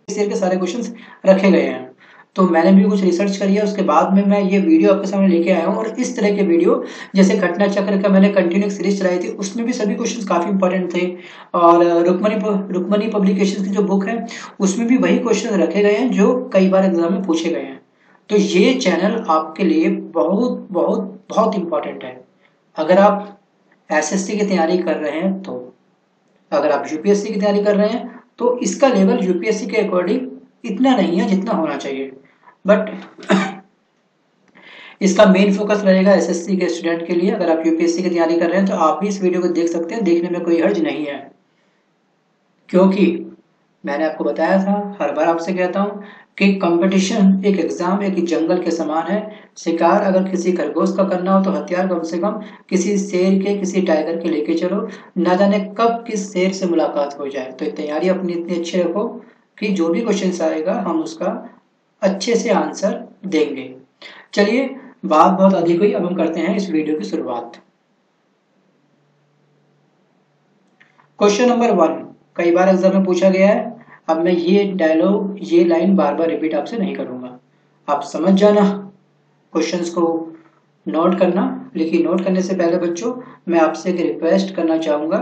इस के सारे क्वेश्चंस रखे गए हैं, तो मैंने भी कुछ रिसर्च करी है, उसके बाद में मैं ये वीडियो आपके सामने लेके आया हूँ। और इस तरह के वीडियो, जैसे घटना चक्र का मैंने कंटिन्यू सीरीज चलाई थी, उसमें भी सभी क्वेश्चंस काफ़ी इंपॉर्टेंट थे। और रुक्मणी पब्लिकेशन की जो बुक है, उसमें भी वही क्वेश्चन रखे गए हैं जो कई बार एग्जाम में पूछे गए हैं। तो ये चैनल आपके लिए बहुत बहुत बहुत इंपॉर्टेंट है। अगर आप एसएससी की तैयारी कर रहे हैं, तो अगर आप यूपीएससी की तैयारी कर रहे हैं, तो इसका लेवल यूपीएससी के अकॉर्डिंग इतना नहीं है जितना होना चाहिए, बट इसका मेन फोकस रहेगा एसएससी के स्टूडेंट के लिए। अगर आप यूपीएससी की तैयारी कर रहे हैं तो आप भी इस वीडियो को देख सकते हैं, देखने में कोई हर्ज नहीं है। क्योंकि मैंने आपको बताया था, हर बार आपसे कहता हूं कि कंपटीशन एक एग्जाम एक जंगल के समान है। शिकार अगर किसी खरगोश का करना हो तो हथियार कम से कम किसी शेर के, किसी टाइगर के लेके चलो, ना जाने कब किस शेर से मुलाकात हो जाए। तो तैयारी अपनी इतनी अच्छी रखो कि जो भी क्वेश्चन आएगा हम उसका अच्छे से आंसर देंगे। चलिए, बात बहुत अधिक हुई, अब हम करते हैं इस वीडियो की शुरुआत। क्वेश्चन नंबर 1 कई बार एग्जाम में पूछा गया है। अब मैं ये डायलॉग, ये लाइन बार बार रिपीट आपसे नहीं करूंगा, आप समझ जाना, क्वेश्चंस को नोट करना। लेकिन नोट करने से पहले बच्चों, मैं आपसे एक रिक्वेस्ट करना चाहूंगा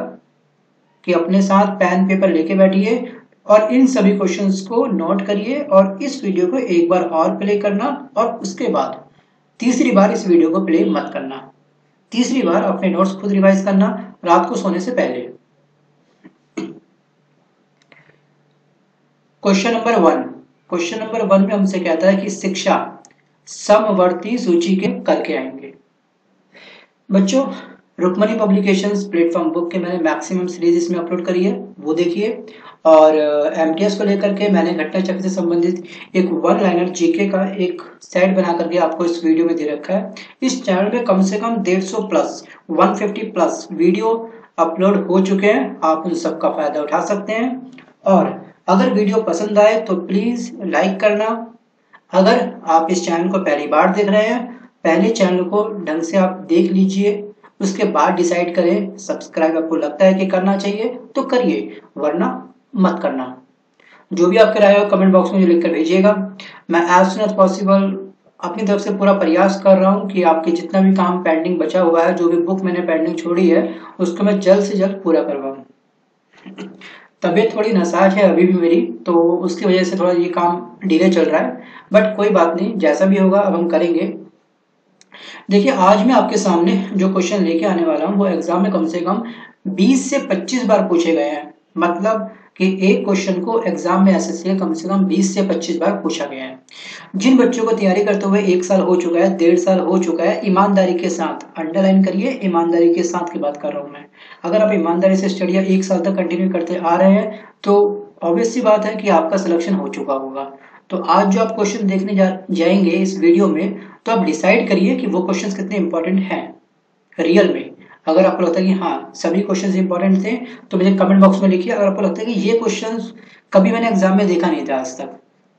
कि अपने साथ पेन पेपर लेके बैठिए और इन सभी क्वेश्चंस को नोट करिए, और इस वीडियो को एक बार और प्ले करना, और उसके बाद तीसरी बार इस वीडियो को प्ले मत करना। तीसरी बार अपने नोट्स खुद रिवाइज करना रात को सोने से पहले। क्वेश्चन नंबर 1 में हमसे कहता है कि शिक्षा समवर्ती सूची के करके आएंगे। बच्चों, रुक्मणी पब्लिकेशंस प्लेटफॉर्म बुक के मैंने मैक्सिमम सीरीज इसमें अपलोड करी है, वो देखिए। और एमटीएस को लेकर के मैंने घटना चक्र से संबंधित एक वन लाइनर जीके का एक सेट बना करके आपको इस वीडियो में दे रखा है। इस चैनल पे कम से कम 150 प्लस 150 प्लस वीडियो अपलोड हो चुके हैं, आप उन सब का फायदा उठा सकते हैं। और अगर वीडियो पसंद आए तो प्लीज लाइक करना। अगर आप इस चैनल को पहली बार देख रहे हैं, पहले चैनल को ढंग से आप देख लीजिए, उसके बाद डिसाइड करें सब्सक्राइब आपको लगता है कि करना चाहिए तो करिए, वरना मत करना। जो भी आपके राय हो कमेंट बॉक्स में लिख कर भेजिएगा। मैं एज सुन एज पॉसिबल अपनी तरफ से पूरा प्रयास कर रहा हूँ कि आपके जितना भी काम पेंडिंग बचा हुआ है, जो भी बुक मैंने पेंडिंग छोड़ी है, उसको मैं जल्द से जल्द पूरा करवाऊँ। तबीयत थोड़ी नासाज है अभी भी मेरी, तो उसकी वजह से थोड़ा ये काम डिले चल रहा है, बट कोई बात नहीं, जैसा भी होगा अब हम करेंगे। देखिए, आज मैं आपके सामने जो क्वेश्चन लेके आने वाला हूँ वो एग्जाम में कम से कम 20 से 25 बार पूछे गए हैं। मतलब कि एक क्वेश्चन को एग्जाम में एसएससी कम से कम 20 से 25 बार पूछा गया है। जिन बच्चों को तैयारी करते हुए 1 साल हो चुका है, 1.5 साल हो चुका है, ईमानदारी के साथ अंडरलाइन करिए, ईमानदारी के साथ की बात कर रहा हूँ मैं। अगर आप ईमानदारी से स्टडी 1 साल तक कंटिन्यू करते आ रहे हैं तो ऑब्वियस सी बात है कि आपका सिलेक्शन हो चुका होगा। तो आज जो आप क्वेश्चन देखने जाएंगे इस वीडियो में, तो आप डिसाइड करिए कि वो क्वेश्चंस कितने इंपॉर्टेंट हैं रियल में। अगर आपको लगता है कि हाँ सभी क्वेश्चंस इंपॉर्टेंट थे तो मुझे कमेंट बॉक्स में लिखिए। अगर आपको लगता है कि ये क्वेश्चंस कभी मैंने एग्जाम में देखा नहीं था आज तक,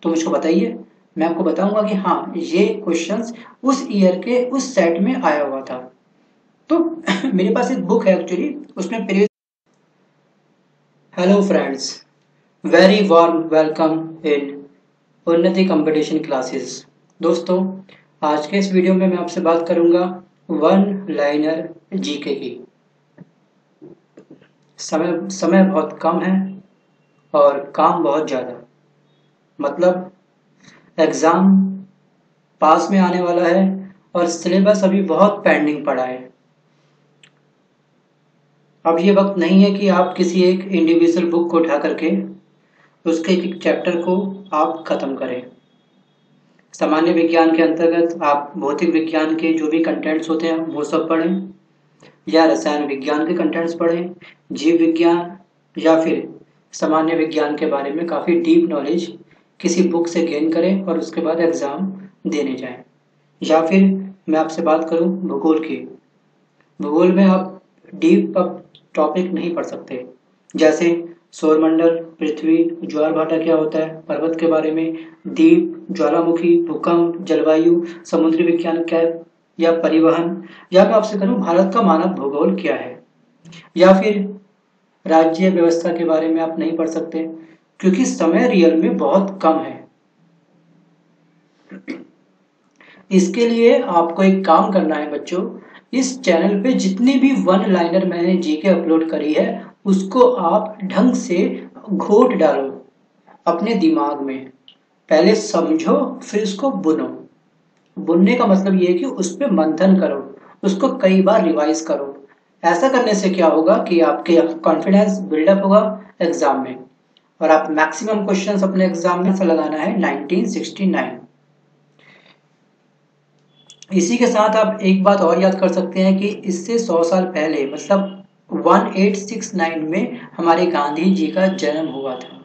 तो मुझको बताइए, मैं आपको बताऊंगा कि हाँ ये क्वेश्चंस उस ईयर के उस सेट में आया हुआ था। तो मेरे पास एक बुक है एक्चुअली, उसमें previous. Hello friends, very warm welcome in उन्नति कंपटीशन क्लासेस। दोस्तों, आज के इस वीडियो में मैं आपसे बात करूंगा वन लाइनर जीके की। समय बहुत कम है और काम बहुत ज़्यादा, मतलब एग्ज़ाम पास में आने वाला है और सिलेबस अभी बहुत पेंडिंग पड़ा है। अब ये वक्त नहीं है कि आप किसी एक इंडिविजुअल बुक को उठा करके उसके एक चैप्टर को आप खत्म करें। सामान्य विज्ञान के अंतर्गत आप भौतिक विज्ञान के जो भी कंटेंट्स होते हैं वो सब पढ़ें, या रसायन विज्ञान के कंटेंट्स पढ़ें, जीव विज्ञान या फिर सामान्य विज्ञान के बारे में काफ़ी डीप नॉलेज किसी बुक से गेन करें और उसके बाद एग्ज़ाम देने जाएं। या फिर मैं आपसे बात करूं भूगोल की, भूगोल में आप डीप टॉपिक नहीं पढ़ सकते, जैसे सौरमंडल, पृथ्वी, ज्वार भाटा क्या होता है, पर्वत के बारे में, द्वीप, ज्वालामुखी, भूकंप, जलवायु, समुद्री विज्ञान क्या है, या परिवहन, या मैं आपसे करूं भारत का मानव भूगोल क्या है, या फिर राज्य व्यवस्था के बारे में आप नहीं पढ़ सकते क्योंकि समय रियल में बहुत कम है। इसके लिए आपको एक काम करना है बच्चों, इस चैनल पे जितनी भी वन लाइनर मैंने जीके अपलोड करी है उसको आप ढंग से घोट डालो अपने दिमाग में। पहले समझो फिर उसको बुनो। बुनने का मतलब ये है कि उस पर मंथन करो, उसको कई बार रिवाइज करो। ऐसा करने से क्या होगा कि आपके कॉन्फिडेंस बिल्डअप होगा एग्जाम में, और आप मैक्सिमम क्वेश्चंस अपने एग्जाम में लगाना है 1969। इसी के साथ आप एक बात और याद कर सकते हैं कि इससे 100 साल पहले मतलब 1869 में हमारे गांधी जी का जन्म हुआ था।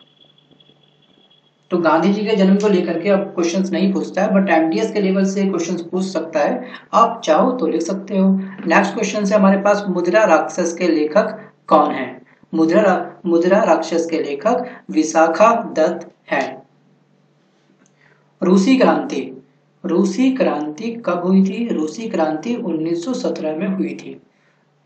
तो गांधी जी के जन्म को लेकर के अब क्वेश्चंस नहीं पूछता है, बट एमटीएस के लेवल से क्वेश्चंस पूछ सकता है। आप चाहो तो लिख सकते हो। नेक्स्ट क्वेश्चन है हमारे पास, मुद्रा राक्षस के लेखक कौन है? मुद्रा राक्षस के लेखक विशाखा दत्त है। रूसी क्रांति, रूसी क्रांति कब हुई थी? रूसी क्रांति 1917 में हुई थी।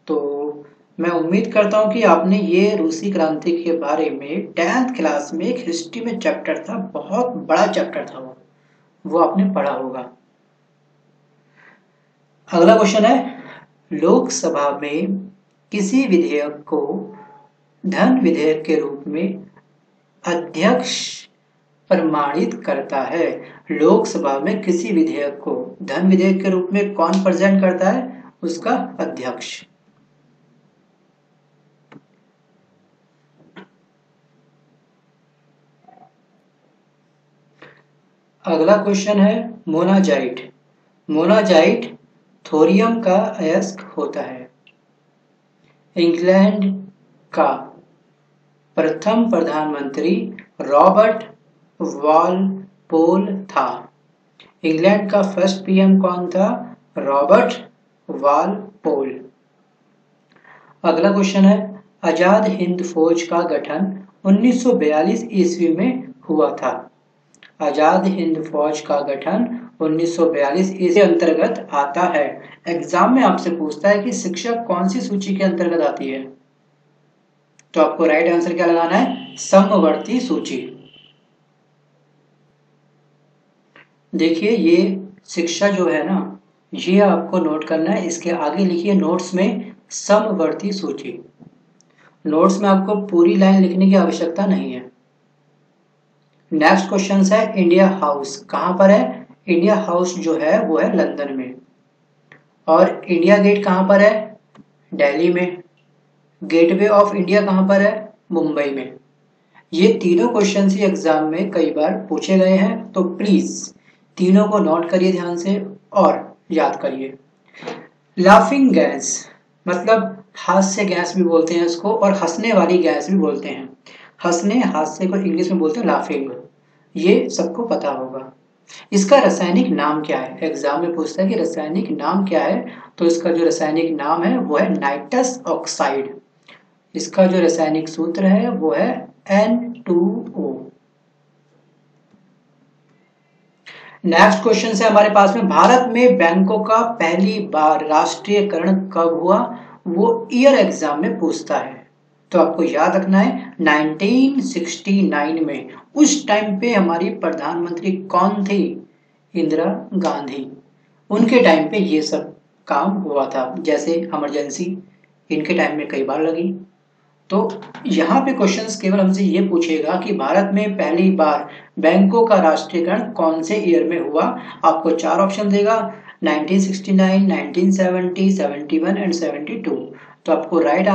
तो मैं उम्मीद करता हूं कि आपने ये रूसी क्रांति के बारे में 10th क्लास में एक हिस्ट्री में चैप्टर था, बहुत बड़ा चैप्टर था वो आपने पढ़ा होगा। अगला क्वेश्चन है, लोकसभा में किसी विधेयक को धन विधेयक के रूप में अध्यक्ष प्रमाणित करता है। लोकसभा में किसी विधेयक को धन विधेयक के रूप में कौन प्रेजेंट करता है? उसका अध्यक्ष। अगला क्वेश्चन है, मोनाजाइट। मोनाजाइट थोरियम का अयस्क होता है। इंग्लैंड का प्रथम प्रधानमंत्री रॉबर्ट वालपोल था। इंग्लैंड का फर्स्ट पीएम कौन था? Robert Walpole. अगला क्वेश्चन है, आजाद हिंद फौज का गठन 1942 ईस्वी में हुआ था। आजाद हिंद फौज का गठन 1942 ईस्वी अंतर्गत आता है। एग्जाम में आपसे पूछता है कि शिक्षक कौन सी सूची के अंतर्गत आती है, तो आपको राइट आंसर क्या लगाना है? समवर्ती सूची। देखिए ये शिक्षा जो है ना, ये आपको नोट करना है। इसके आगे लिखिए नोट्स में समवर्ती सूची। नोट्स में आपको पूरी लाइन लिखने की आवश्यकता नहीं है। नेक्स्ट क्वेश्चन है, इंडिया हाउस कहां पर है? इंडिया हाउस जो है वो है लंदन में। और इंडिया गेट कहां पर है? दिल्ली में। गेटवे ऑफ इंडिया कहां पर है? मुंबई में। ये तीनों क्वेश्चन ही एग्जाम में कई बार पूछे गए हैं, तो प्लीज तीनों को नोट करिए ध्यान से और याद करिए। लाफिंग गैस मतलब हास्य गैस भी बोलते हैं इसको, और हंसने वाली गैस भी बोलते हैं। हंसने हास्य को इंग्लिश में बोलते हैं लाफिंग, ये सबको पता होगा। इसका रासायनिक नाम क्या है? एग्जाम में पूछता है कि रासायनिक नाम क्या है, तो इसका जो रासायनिक नाम है वो है नाइट्रस ऑक्साइड। इसका जो रासायनिक सूत्र है वो है N2O। नेक्स्ट क्वेश्चन है हमारे पास में, भारत में बैंकों का पहली बार राष्ट्रीयकरण कब हुआ? वो ईयर एग्जाम में पूछता है, तो आपको याद रखना है 1969 में। उस टाइम पे हमारी प्रधानमंत्री कौन थी? इंदिरा गांधी। उनके टाइम पे ये सब काम हुआ था। जैसे इमरजेंसी इनके टाइम में कई बार लगी, तो यहाँ पे क्वेश्चंस केवल हमसे ये पूछेगा कि भारत में पहली बार बैंकों का राष्ट्रीयकरण कौन से ईयर में हुआ। आपको 4 ऑप्शन देगा, 1969, 1970, 71 एंड 72। तो आपको राइट